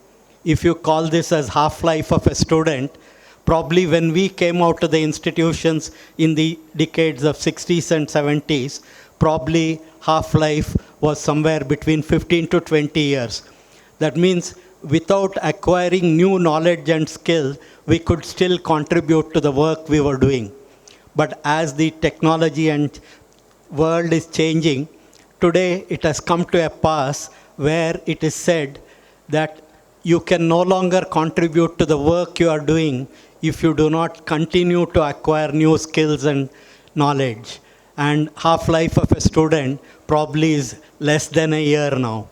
If you call this as half-life of a student, probably when we came out of the institutions in the decades of 60s and 70s, probably half-life was somewhere between 15 to 20 years. That means without acquiring new knowledge and skill, we could still contribute to the work we were doing. But as the technology and world is changing, today it has come to a pass where it is said that you can no longer contribute to the work you are doing if you do not continue to acquire new skills and knowledge. And half-life of a student probably is less than a year now.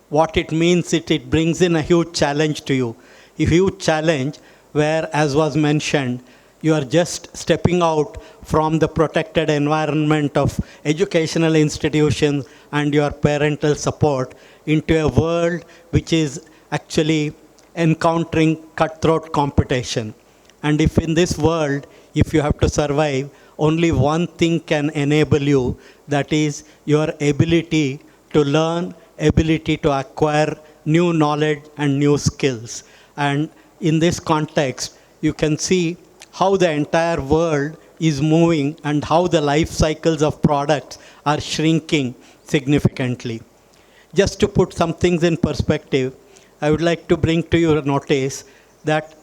What it means, it brings in a huge challenge to you. A huge challenge where, as was mentioned, you are just stepping out from the protected environment of educational institutions and your parental support into a world which is actually encountering cutthroat competition. And if in this world, if you have to survive, only one thing can enable you, that is your ability to learn, ability to acquire new knowledge and new skills. And in this context, you can see how the entire world is moving and how the life cycles of products are shrinking significantly. Just to put some things in perspective, I would like to bring to your notice that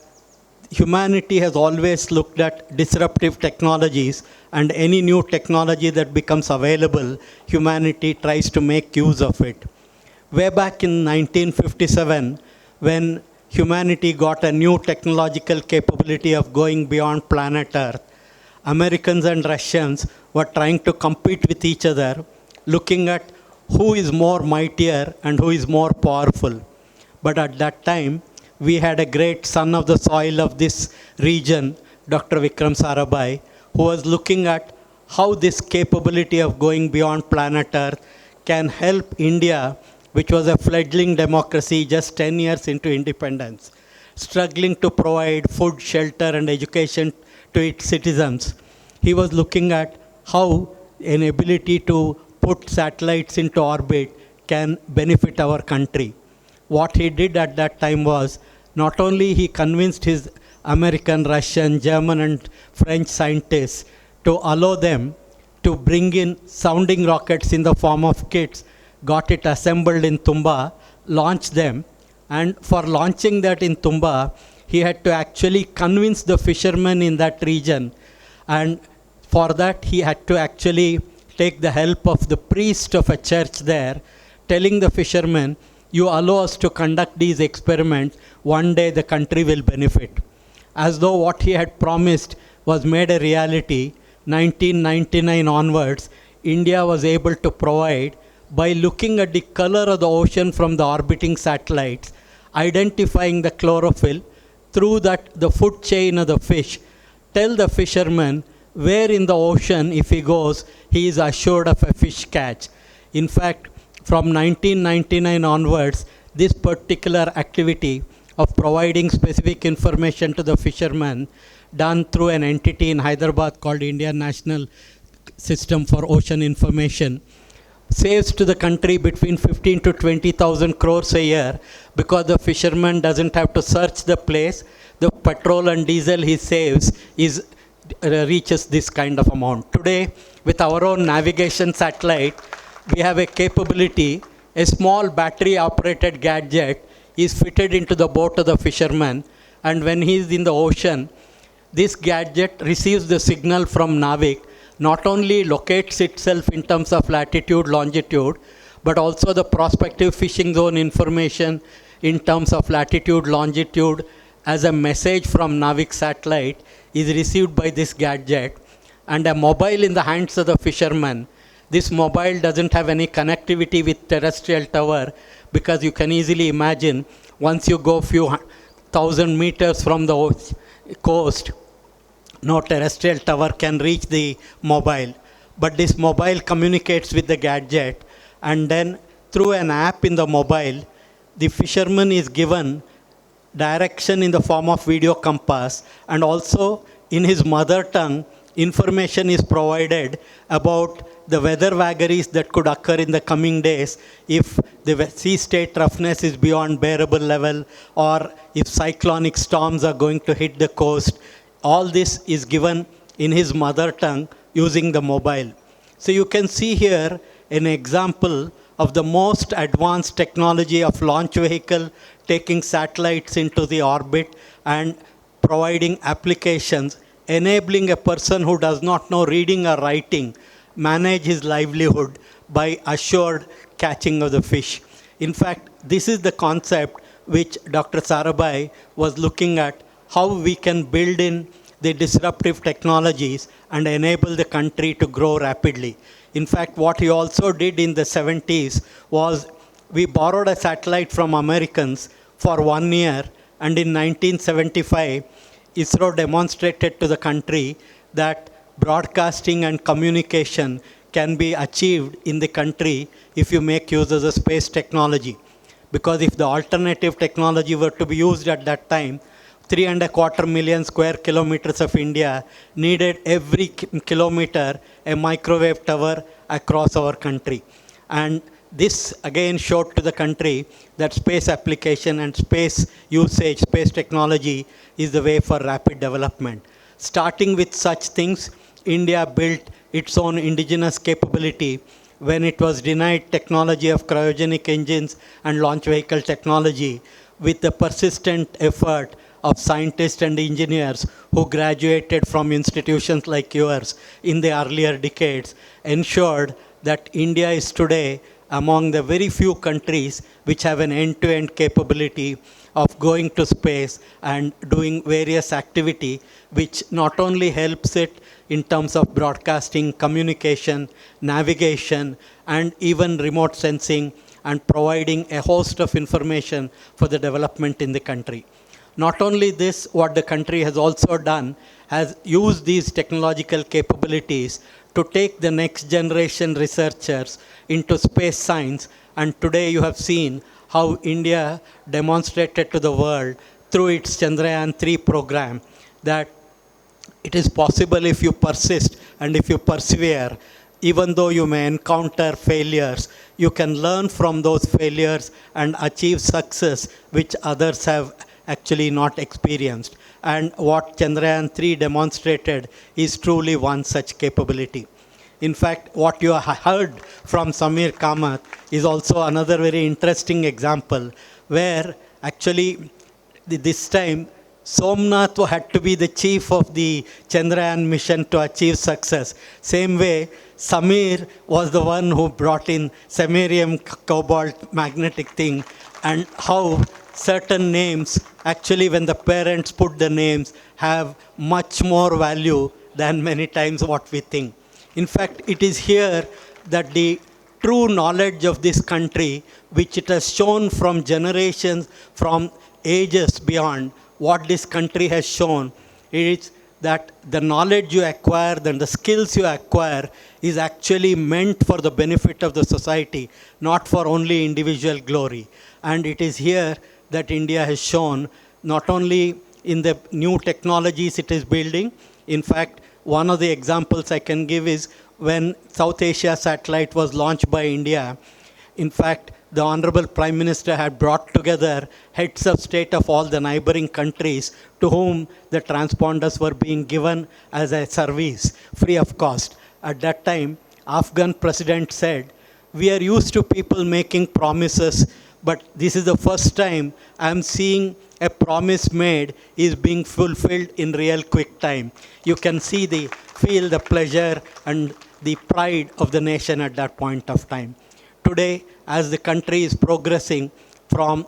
humanity has always looked at disruptive technologies, and any new technology that becomes available, humanity tries to make use of it. Way back in 1957, when humanity got a new technological capability of going beyond planet Earth, Americans and Russians were trying to compete with each other, looking at who is more mightier and who is more powerful. But at that time, we had a great son of the soil of this region, Dr. Vikram Sarabhai, who was looking at how this capability of going beyond planet Earth can help India, which was a fledgling democracy just 10 years into independence, struggling to provide food, shelter, and education to its citizens. He was looking at how an ability to put satellites into orbit can benefit our country. What he did at that time was, not only he convinced his American, Russian, German, and French scientists to allow them to bring in sounding rockets in the form of kits, got it assembled in Tumba, launched them, And for launching that in Tumba, he had to actually convince the fishermen in that region. And for that, he had to actually take the help of the priest of a church there, telling the fishermen, you allow us to conduct these experiments, one day the country will benefit. As though what he had promised was made a reality, 1999 onwards, India was able to provide, by looking at the color of the ocean from the orbiting satellites, identifying the chlorophyll, through that the food chain of the fish, tell the fisherman where in the ocean, if he goes, he is assured of a fish catch. In fact, from 1999 onwards, this particular activity of providing specific information to the fishermen, done through an entity in Hyderabad called Indian National System for Ocean Information, saves to the country between 15 to 20,000 crores a year, because the fisherman doesn't have to search the place. The petrol and diesel he saves reaches this kind of amount. Today, with our own navigation satellite, we have a capability, a small battery-operated gadget is fitted into the boat of the fisherman, and when he is in the ocean, this gadget receives the signal from Navik, not only locates itself in terms of latitude, longitude, but also the prospective fishing zone information in terms of latitude, longitude, as a message from Navik satellite is received by this gadget, and a mobile in the hands of the fisherman. This mobile doesn't have any connectivity with terrestrial tower, because you can easily imagine, once you go few thousand meters from the coast, no terrestrial tower can reach the mobile. But this mobile communicates with the gadget, and then through an app in the mobile, the fisherman is given direction in the form of video compass, and also in his mother tongue, information is provided about the weather vagaries that could occur in the coming days if the sea state roughness is beyond bearable level, or if cyclonic storms are going to hit the coast. All this is given in his mother tongue using the mobile. So you can see here an example of the most advanced technology of launch vehicle taking satellites into the orbit and providing applications, enabling a person who does not know reading or writing manage his livelihood by assured catching of the fish. In fact, this is the concept which Dr. Sarabhai was looking at, how we can build in the disruptive technologies and enable the country to grow rapidly. In fact, what he also did in the 70s was we borrowed a satellite from Americans for 1 year, and in 1975, ISRO demonstrated to the country that broadcasting and communication can be achieved in the country if you make use of the space technology. Because if the alternative technology were to be used at that time, 3.25 million square kilometers of India needed every kilometer a microwave tower across our country. And this again showed to the country that space application and space usage, space technology is the way for rapid development. Starting with such things, India built its own indigenous capability when it was denied technology of cryogenic engines and launch vehicle technology. With the persistent effort of scientists and engineers who graduated from institutions like yours in the earlier decades, ensured that India is today among the very few countries which have an end-to-end capability of going to space and doing various activity, which not only helps it in terms of broadcasting, communication, navigation, and even remote sensing, and providing a host of information for the development in the country. Not only this, what the country has also done, has used these technological capabilities to take the next generation researchers into space science. And today you have seen how India demonstrated to the world through its Chandrayaan 3 program that it is possible if you persist and if you persevere. Even though you may encounter failures, you can learn from those failures and achieve success which others have actually not experienced. And what Chandrayaan 3 demonstrated is truly one such capability. In fact, what you heard from Samir Kamath is also another very interesting example where Actually, this time, Somnath had to be the chief of the Chandrayaan mission to achieve success. Same way, Samir was the one who brought in samarium cobalt magnetic thing, and how certain names, actually when the parents put the names, have much more value than many times what we think. In fact, it is here that the true knowledge of this country, which it has shown from generations, from ages beyond, what this country has shown is that the knowledge you acquire and the skills you acquire is actually meant for the benefit of the society, not for only individual glory. And it is here that India has shown, not only in the new technologies it is building. In fact, one of the examples I can give is when South Asia satellite was launched by India. In fact, the Honorable Prime Minister had brought together heads of state of all the neighboring countries to whom the transponders were being given as a service, free of cost. At that time, Afghan president said, "We are used to people making promises, but this is the first time I'm seeing a promise made is being fulfilled in real quick time." You can feel the pleasure and the pride of the nation at that point of time. Today, as the country is progressing from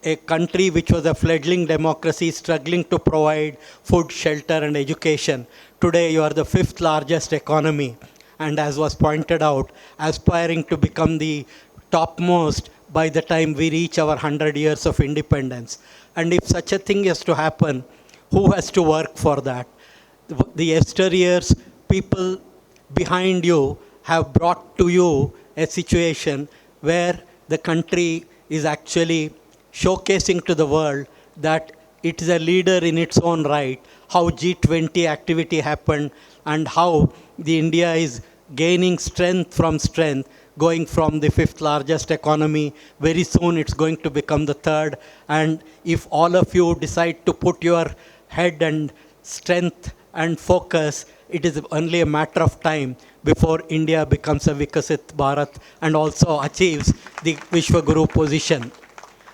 a country which was a fledgling democracy struggling to provide food, shelter, and education, today you are the 5th largest economy, and as was pointed out, aspiring to become the topmost by the time we reach our 100 years of independence. And if such a thing is to happen, who has to work for that? The yesteryears, people behind you have brought to you a situation where the country is actually showcasing to the world that it is a leader in its own right, how G20 activity happened and how the India is gaining strength from strength, going from the 5th largest economy. Very soon it's going to become the 3rd. And if all of you decide to put your head and strength and focus, it is only a matter of time before India becomes a Vikasit Bharat and also achieves the Vishwaguru position.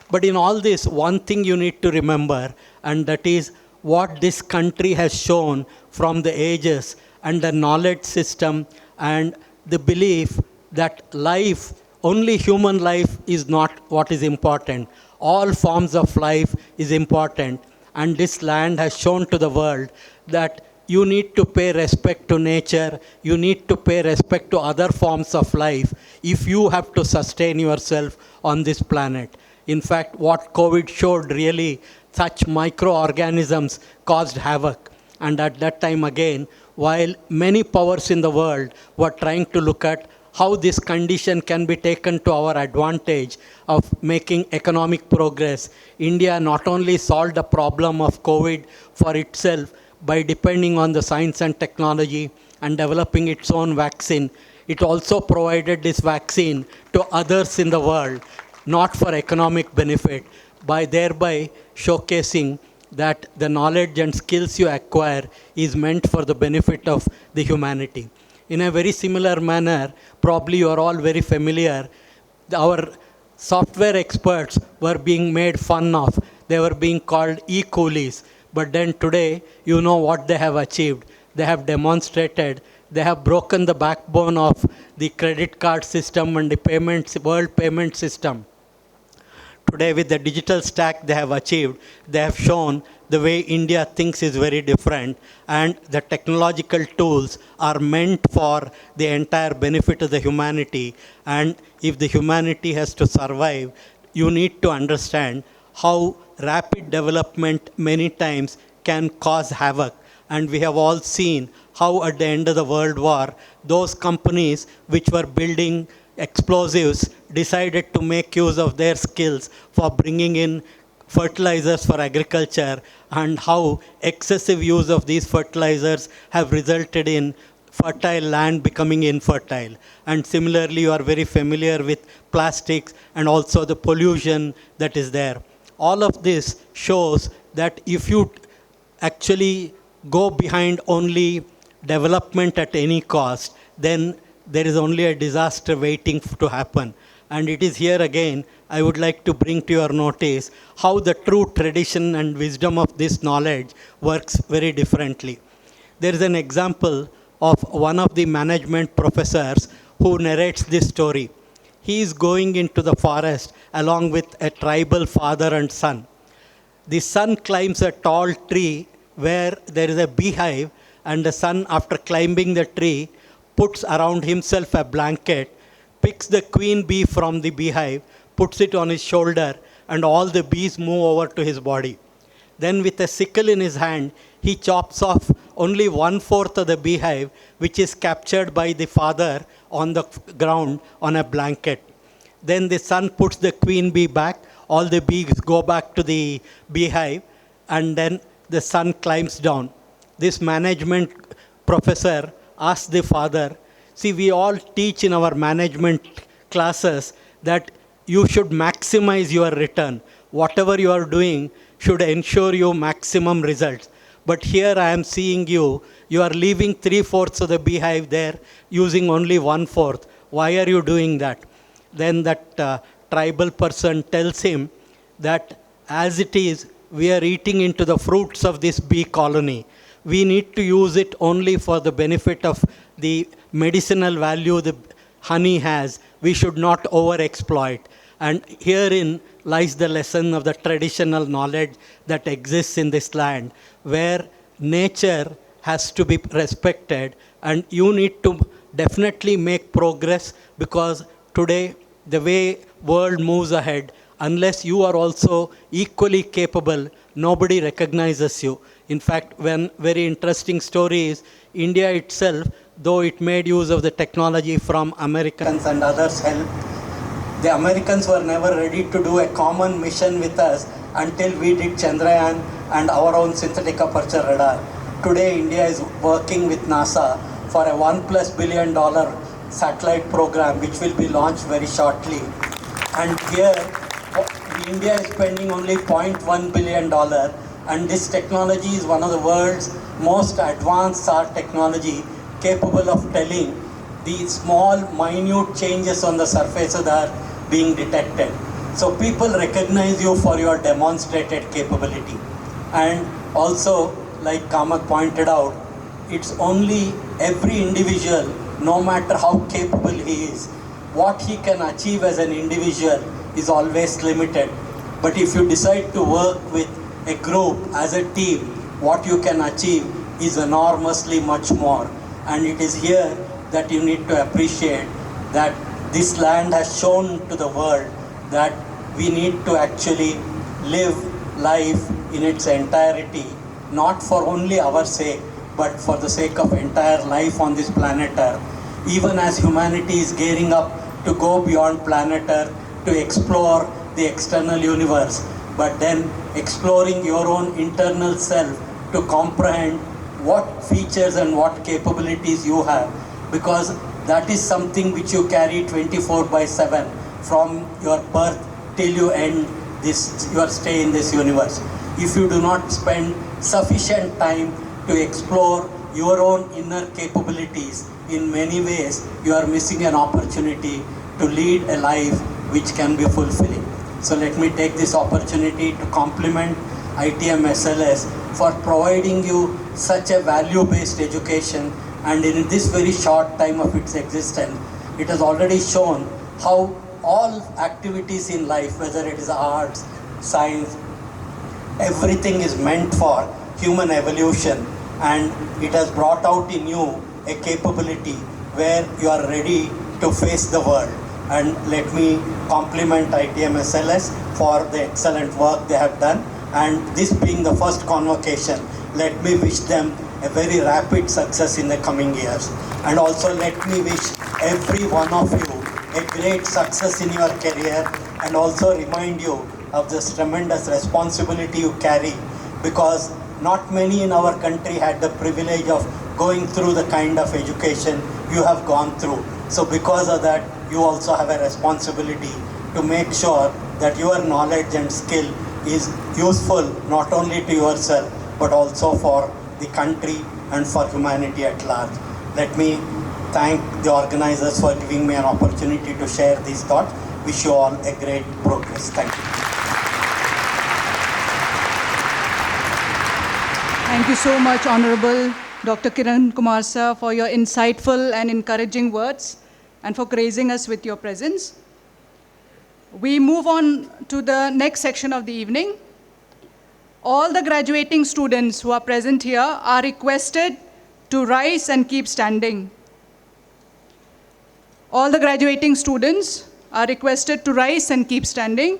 But in all this, one thing you need to remember, and that is what this country has shown from the ages and the knowledge system and the belief that life, only human life is not what is important. All forms of life is important. And this land has shown to the world that you need to pay respect to nature, you need to pay respect to other forms of life if you have to sustain yourself on this planet. In fact, what COVID showed really, such microorganisms caused havoc. And at that time again, while many powers in the world were trying to look at how this condition can be taken to our advantage of making economic progress, India not only solved the problem of COVID for itself by depending on the science and technology and developing its own vaccine, it also provided this vaccine to others in the world, not for economic benefit, by thereby showcasing that the knowledge and skills you acquire is meant for the benefit of the humanity. In a very similar manner, probably you are all very familiar, our software experts were being made fun of. They were being called e-coolies. But then today, you know what they have achieved. They have demonstrated, they have broken the backbone of the credit card system and the world payment system. Today, with the digital stack they have achieved, they have shown the way India thinks is very different, and the technological tools are meant for the entire benefit of the humanity. And if the humanity has to survive, you need to understand how rapid development many times can cause havoc. And we have all seen how at the end of the World War, those companies which were building explosives decided to make use of their skills for bringing in fertilizers for agriculture, and how excessive use of these fertilizers have resulted in fertile land becoming infertile. And similarly, you are very familiar with plastics and also the pollution that is there. All of this shows that if you actually go behind only development at any cost, then there is only a disaster waiting to happen. And it is here again, I would like to bring to your notice how the true tradition and wisdom of this knowledge works very differently. There is an example of one of the management professors who narrates this story. He is going into the forest along with a tribal father and son. The son climbs a tall tree where there is a beehive, and the son, after climbing the tree, puts around himself a blanket, picks the queen bee from the beehive, puts it on his shoulder, and all the bees move over to his body. Then with a sickle in his hand, he chops off only 1/4 of the beehive, which is captured by the father on the ground on a blanket. Then the son puts the queen bee back, all the bees go back to the beehive, and then the son climbs down. This management professor asked the father, see, we all teach in our management classes that you should maximize your return. Whatever you are doing should ensure you maximum results. But here I am seeing you are leaving 3/4 of the beehive there using only 1/4. Why are you doing that? Then that tribal person tells him that as it is, we are eating into the fruits of this bee colony. We need to use it only for the benefit of the medicinal value the honey has. We should not over-exploit. And herein lies the lesson of the traditional knowledge that exists in this land, where nature has to be respected, and you need to definitely make progress, because today the way world moves ahead, unless you are also equally capable, nobody recognizes you. In fact, one very interesting story is India itself, though it made use of the technology from Americans and others' help, the Americans were never ready to do a common mission with us until we did Chandrayaan and our own synthetic aperture radar. Today, India is working with NASA for a $1+ billion satellite program, which will be launched very shortly. And here, India is spending only $0.1 billion, and this technology is one of the world's most advanced SAR technology, capable of telling the small, minute changes on the surface that are being detected. So people recognize you for your demonstrated capability. And also, like Kamak pointed out, it's only every individual, no matter how capable he is, what he can achieve as an individual is always limited. But if you decide to work with a group as a team, what you can achieve is enormously much more. And it is here that you need to appreciate that this land has shown to the world that we need to actually live life in its entirety, not for only our sake, but for the sake of entire life on this planet Earth. Even as humanity is gearing up to go beyond planet Earth, to explore the external universe, but then exploring your own internal self to comprehend what features and what capabilities you have, because that is something which you carry 24/7 from your birth till you end your stay in this universe. If you do not spend sufficient time to explore your own inner capabilities, in many ways you are missing an opportunity to lead a life which can be fulfilling. So let me take this opportunity to compliment ITM SLS for providing you such a value-based education, and in this very short time of its existence, it has already shown how all activities in life, whether it is arts, science, everything is meant for human evolution, and it has brought out in you a capability where you are ready to face the world. And let me compliment ITM SLS for the excellent work they have done. And this being the first convocation, let me wish them a very rapid success in the coming years. And also let me wish every one of you a great success in your career, and also remind you of this tremendous responsibility you carry, because not many in our country had the privilege of going through the kind of education you have gone through. So because of that, you also have a responsibility to make sure that your knowledge and skill is useful not only to yourself, but also for the country and for humanity at large. Let me thank the organizers for giving me an opportunity to share these thoughts. wish you all a great progress. Thank you. Thank you so much, Honorable Dr. Kiran Kumar sir, for your insightful and encouraging words and for gracing us with your presence. We move on to the next section of the evening. All the graduating students who are present here are requested to rise and keep standing. All the graduating students are requested to rise and keep standing.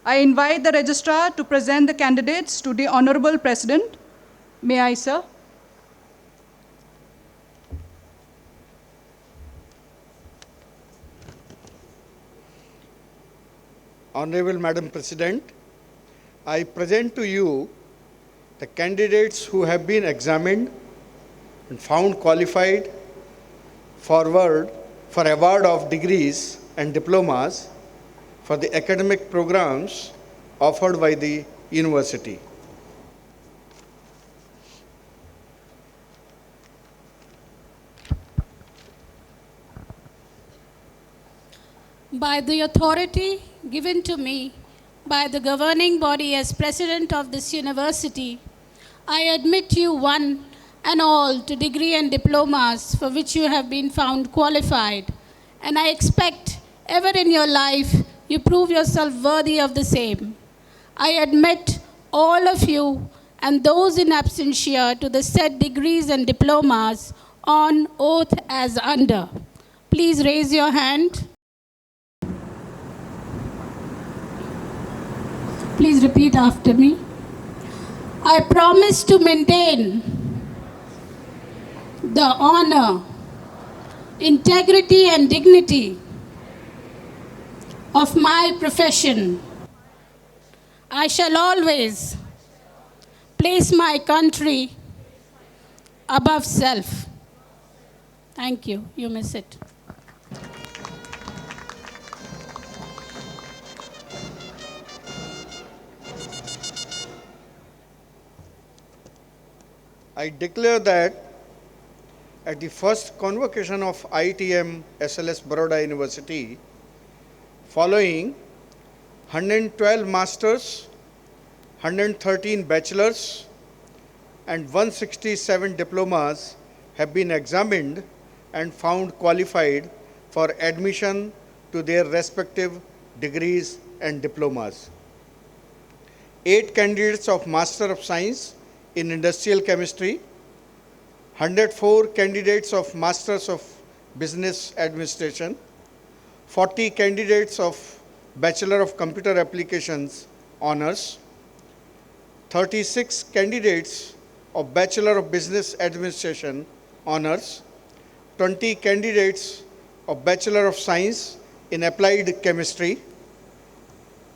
I invite the registrar to present the candidates to the Honorable President. May I, sir? Honorable Madam President, I present to you the candidates who have been examined and found qualified for award of degrees and diplomas for the academic programs offered by the university. By the authority given to me by the governing body as president of this university, I admit you one and all to degree and diplomas for which you have been found qualified, and I expect ever in your life you prove yourself worthy of the same. I admit all of you and those in absentia to the said degrees and diplomas on oath as under. Please raise your hand. Please repeat after me. I promise to maintain the honor, integrity and dignity of my profession. I shall always place my country above self. Thank you. You may sit. I declare that at the first convocation of ITM SLS Baroda University, following 112 masters, 113 bachelors, and 167 diplomas have been examined and found qualified for admission to their respective degrees and diplomas. 8 candidates of Master of Science in Industrial Chemistry, 104 candidates of Masters of Business Administration, 40 candidates of Bachelor of Computer Applications Honors, 36 candidates of Bachelor of Business Administration Honors, 20 candidates of Bachelor of Science in Applied Chemistry,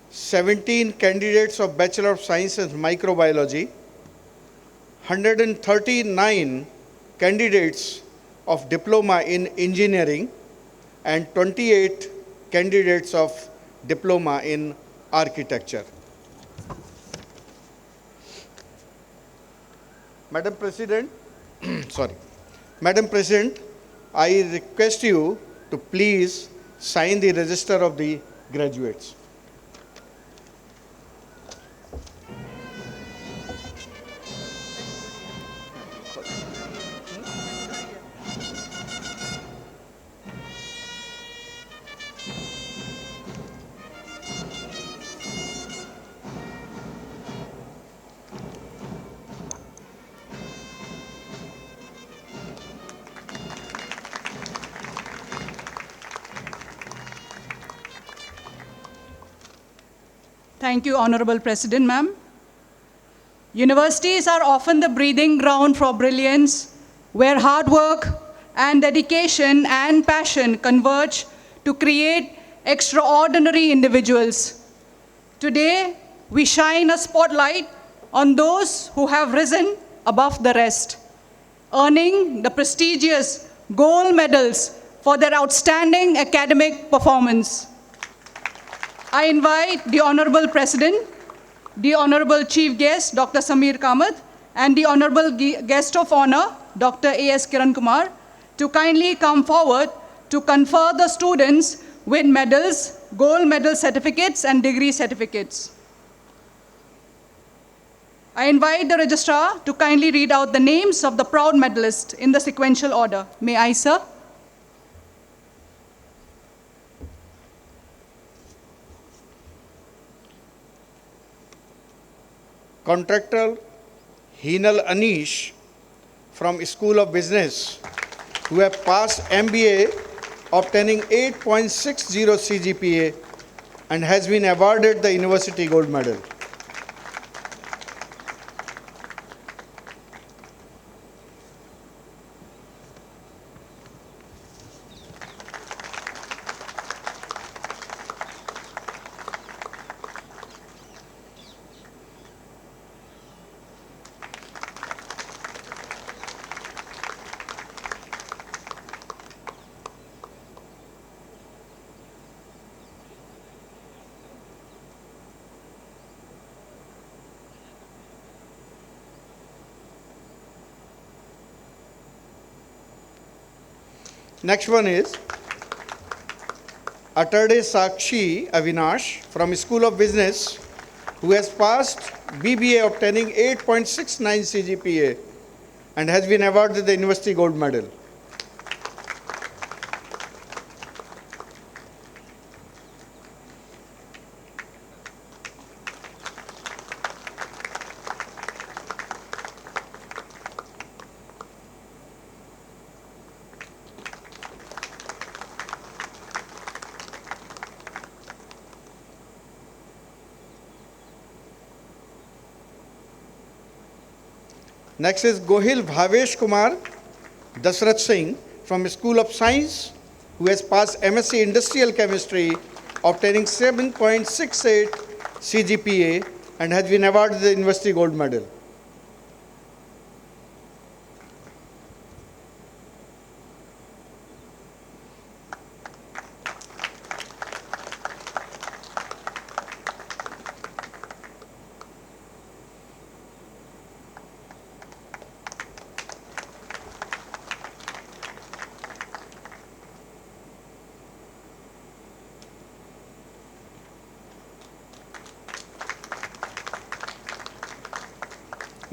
17 candidates of Bachelor of Science in Microbiology, 139 candidates of Diploma in Engineering, and 28 candidates of Diploma in Architecture. Madam President, Madam President, I request you to please sign the register of the graduates. Thank you, Honorable President, ma'am. Universities are often the breathing ground for brilliance, where hard work and dedication and passion converge to create extraordinary individuals. Today, we shine a spotlight on those who have risen above the rest, earning the prestigious gold medals for their outstanding academic performance. I invite the Honorable President, the Honorable Chief Guest, Dr. Samir Kamath, and the Honorable Guest of Honor, Dr. A.S. Kiran Kumar, to kindly come forward to confer the students with medals, gold medal certificates and degree certificates. I invite the registrar to kindly read out the names of the proud medalists in the sequential order. May I, sir? Contractor Hinal Anish from School of Business, who have passed MBA obtaining 8.60 CGPA and has been awarded the University Gold Medal. Next one is Atade Sakshi Avinash from School of Business, who has passed BBA obtaining 8.69 CGPA and has been awarded the University Gold Medal. Next is Gohil Bhavesh Kumar Dasrath Singh from School of Science, who has passed MSc Industrial Chemistry, obtaining 7.68 CGPA and has been awarded the University Gold Medal.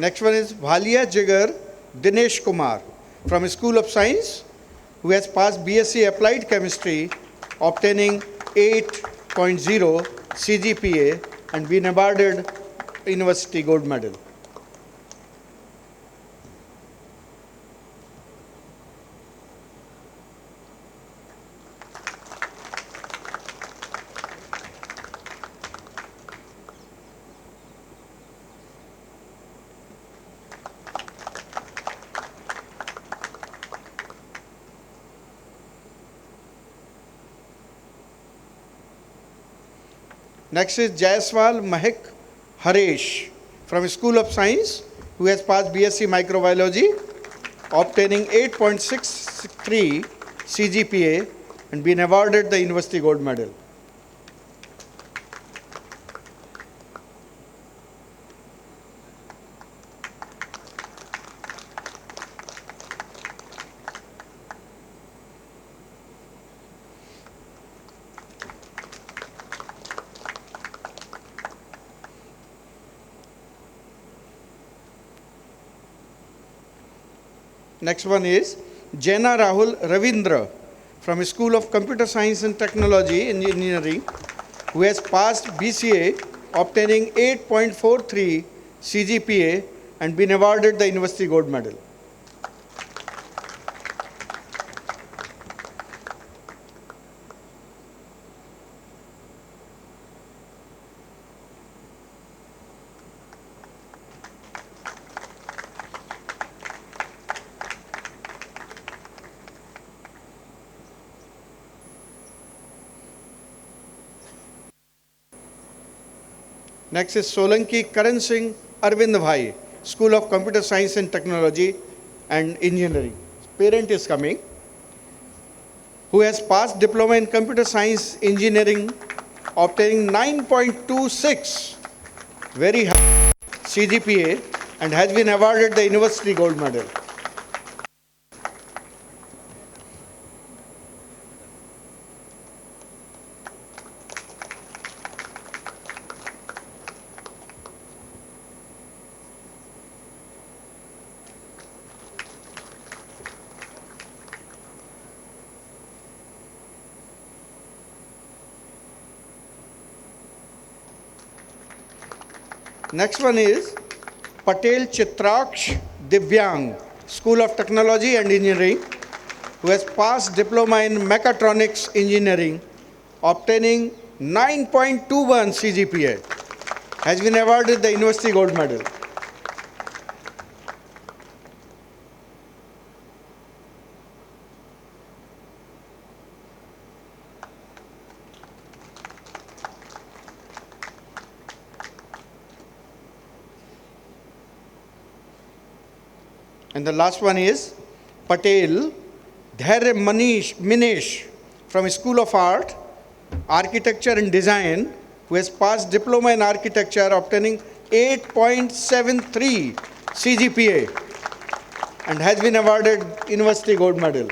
Next one is Bhalia Jigar Dinesh Kumar from School of Science, who has passed BSc Applied Chemistry, obtaining 8.0 CGPA and been awarded University Gold Medal. Next is Jaiswal Mahek Haresh from School of Science, who has passed BSc Microbiology, obtaining 8.63 CGPA and been awarded the University Gold Medal. Next one is Jena Rahul Ravindra from School of Computer Science and Technology Engineering, who has passed BCA, obtaining 8.43 CGPA and been awarded the University Gold Medal. Next is Solanki Karan Singh Arvind Bhai, School of Computer Science and Technology and Engineering. Parent is coming, who has passed Diploma in Computer Science Engineering, obtaining 9.26, very high CGPA, and has been awarded the University Gold Medal. Next one is Patel Chitraksh Divyang, School of Technology and Engineering, who has passed diploma in mechatronics engineering, obtaining 9.21 CGPA, has been awarded the University Gold Medal. And the last one is Patel Dhairya Minesh from School of Art, Architecture and Design, who has passed diploma in architecture, obtaining 8.73 CGPA and has been awarded University Gold Medal.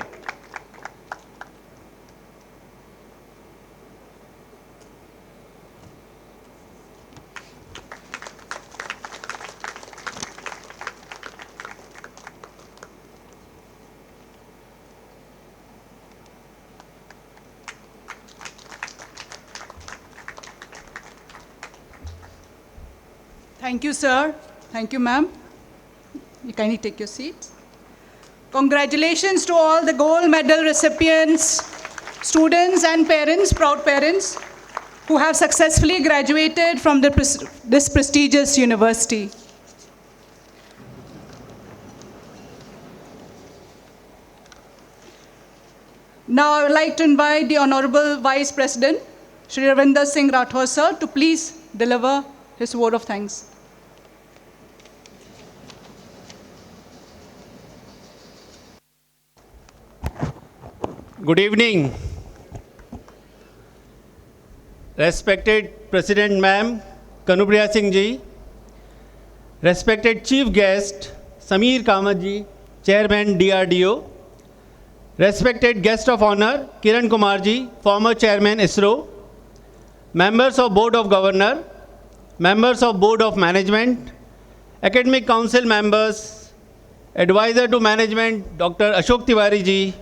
Thank you, sir. Thank you, ma'am. You kindly take your seats. Congratulations to all the gold medal recipients, students and parents, proud parents, who have successfully graduated from this prestigious university. Now I would like to invite the Honorable Vice President, Shri Ravinder Singh Rathore, sir, to please deliver his word of thanks. Good evening. Respected President Ma'am, Kanupriya Singh Ji, respected Chief Guest, Sameer Kamath Ji, Chairman DRDO, respected Guest of Honor, Kiran Kumar Ji, former Chairman ISRO, members of Board of Governor, members of Board of Management, Academic Council members, Advisor to Management, Dr. Ashok Tiwari Ji,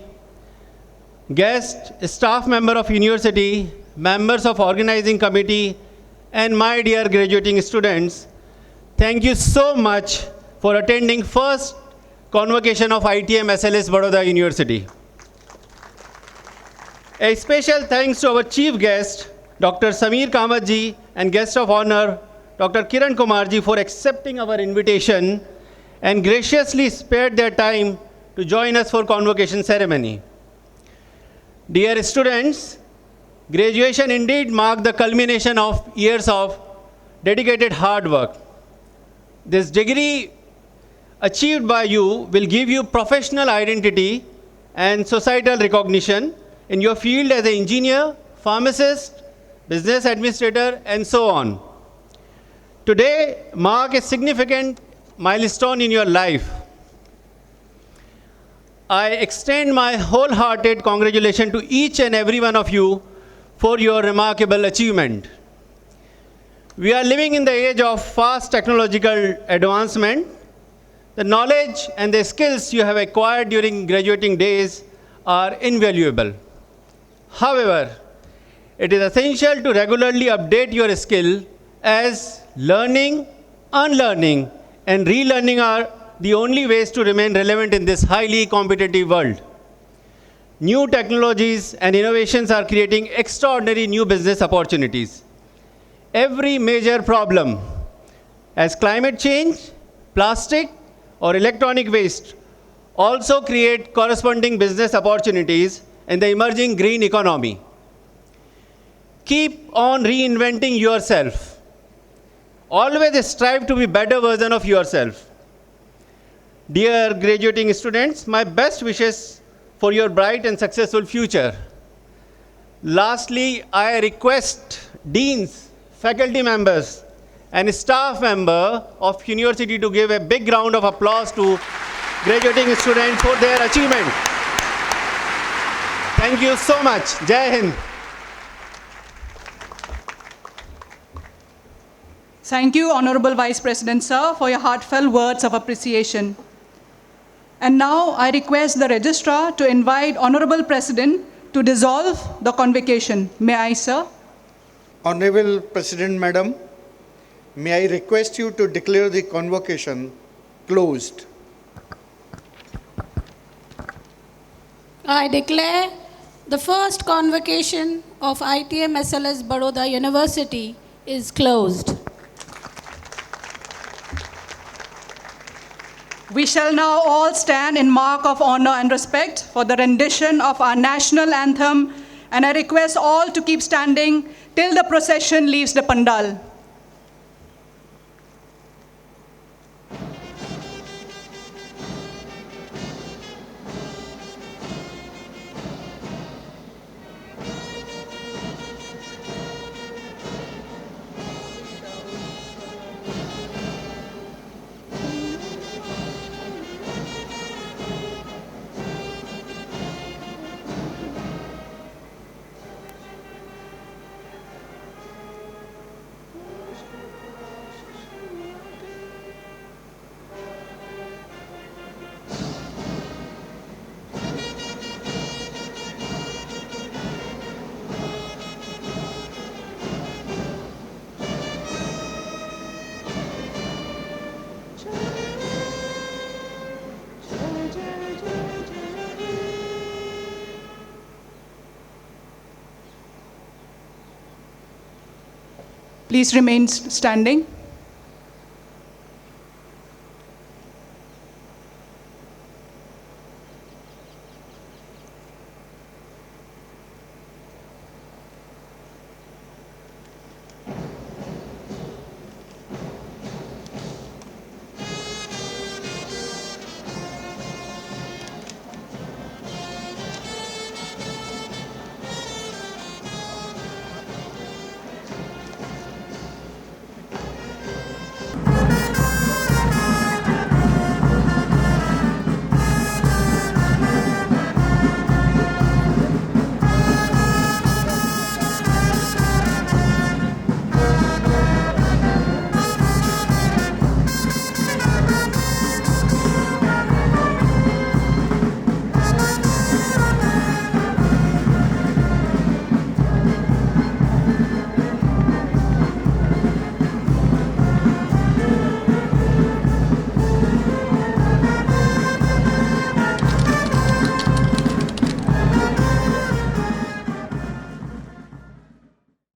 guest, staff member of university, members of organizing committee, and my dear graduating students, thank you so much for attending first convocation of ITM SLS Baroda University. A special thanks to our chief guest, Dr. Sameer Kamath Ji, and guest of honor, Dr. Kiran Kumar Ji, for accepting our invitation and graciously spared their time to join us for convocation ceremony. Dear students, graduation indeed marked the culmination of years of dedicated hard work. This degree achieved by you will give you professional identity and societal recognition in your field as an engineer, pharmacist, business administrator, and so on. Today marks a significant milestone in your life. I extend my wholehearted congratulations to each and every one of you for your remarkable achievement. We are living in the age of fast technological advancement. The knowledge and the skills you have acquired during graduating days are invaluable. However, it is essential to regularly update your skill, as learning, unlearning, and relearning are the only ways to remain relevant in this highly competitive world. New technologies and innovations are creating extraordinary new business opportunities. Every major problem, as climate change, plastic, or electronic waste, also create corresponding business opportunities in the emerging green economy. Keep on reinventing yourself. Always strive to be a better version of yourself. Dear graduating students, my best wishes for your bright and successful future. Lastly, I request deans, faculty members, and staff member of university to give a big round of applause to graduating students for their achievement. Thank you so much. Jai Hind. Thank you, Honorable Vice President, sir, for your heartfelt words of appreciation. And now I request the Registrar to invite Honorable President to dissolve the convocation. May I, sir? Honorable President, Madam, May I request you to declare the convocation closed. I declare the first convocation of ITM SLS Baroda University is closed. We shall now all stand in mark of honor and respect for the rendition of our national anthem, and I request all to keep standing till the procession leaves the pandal. Please remain standing.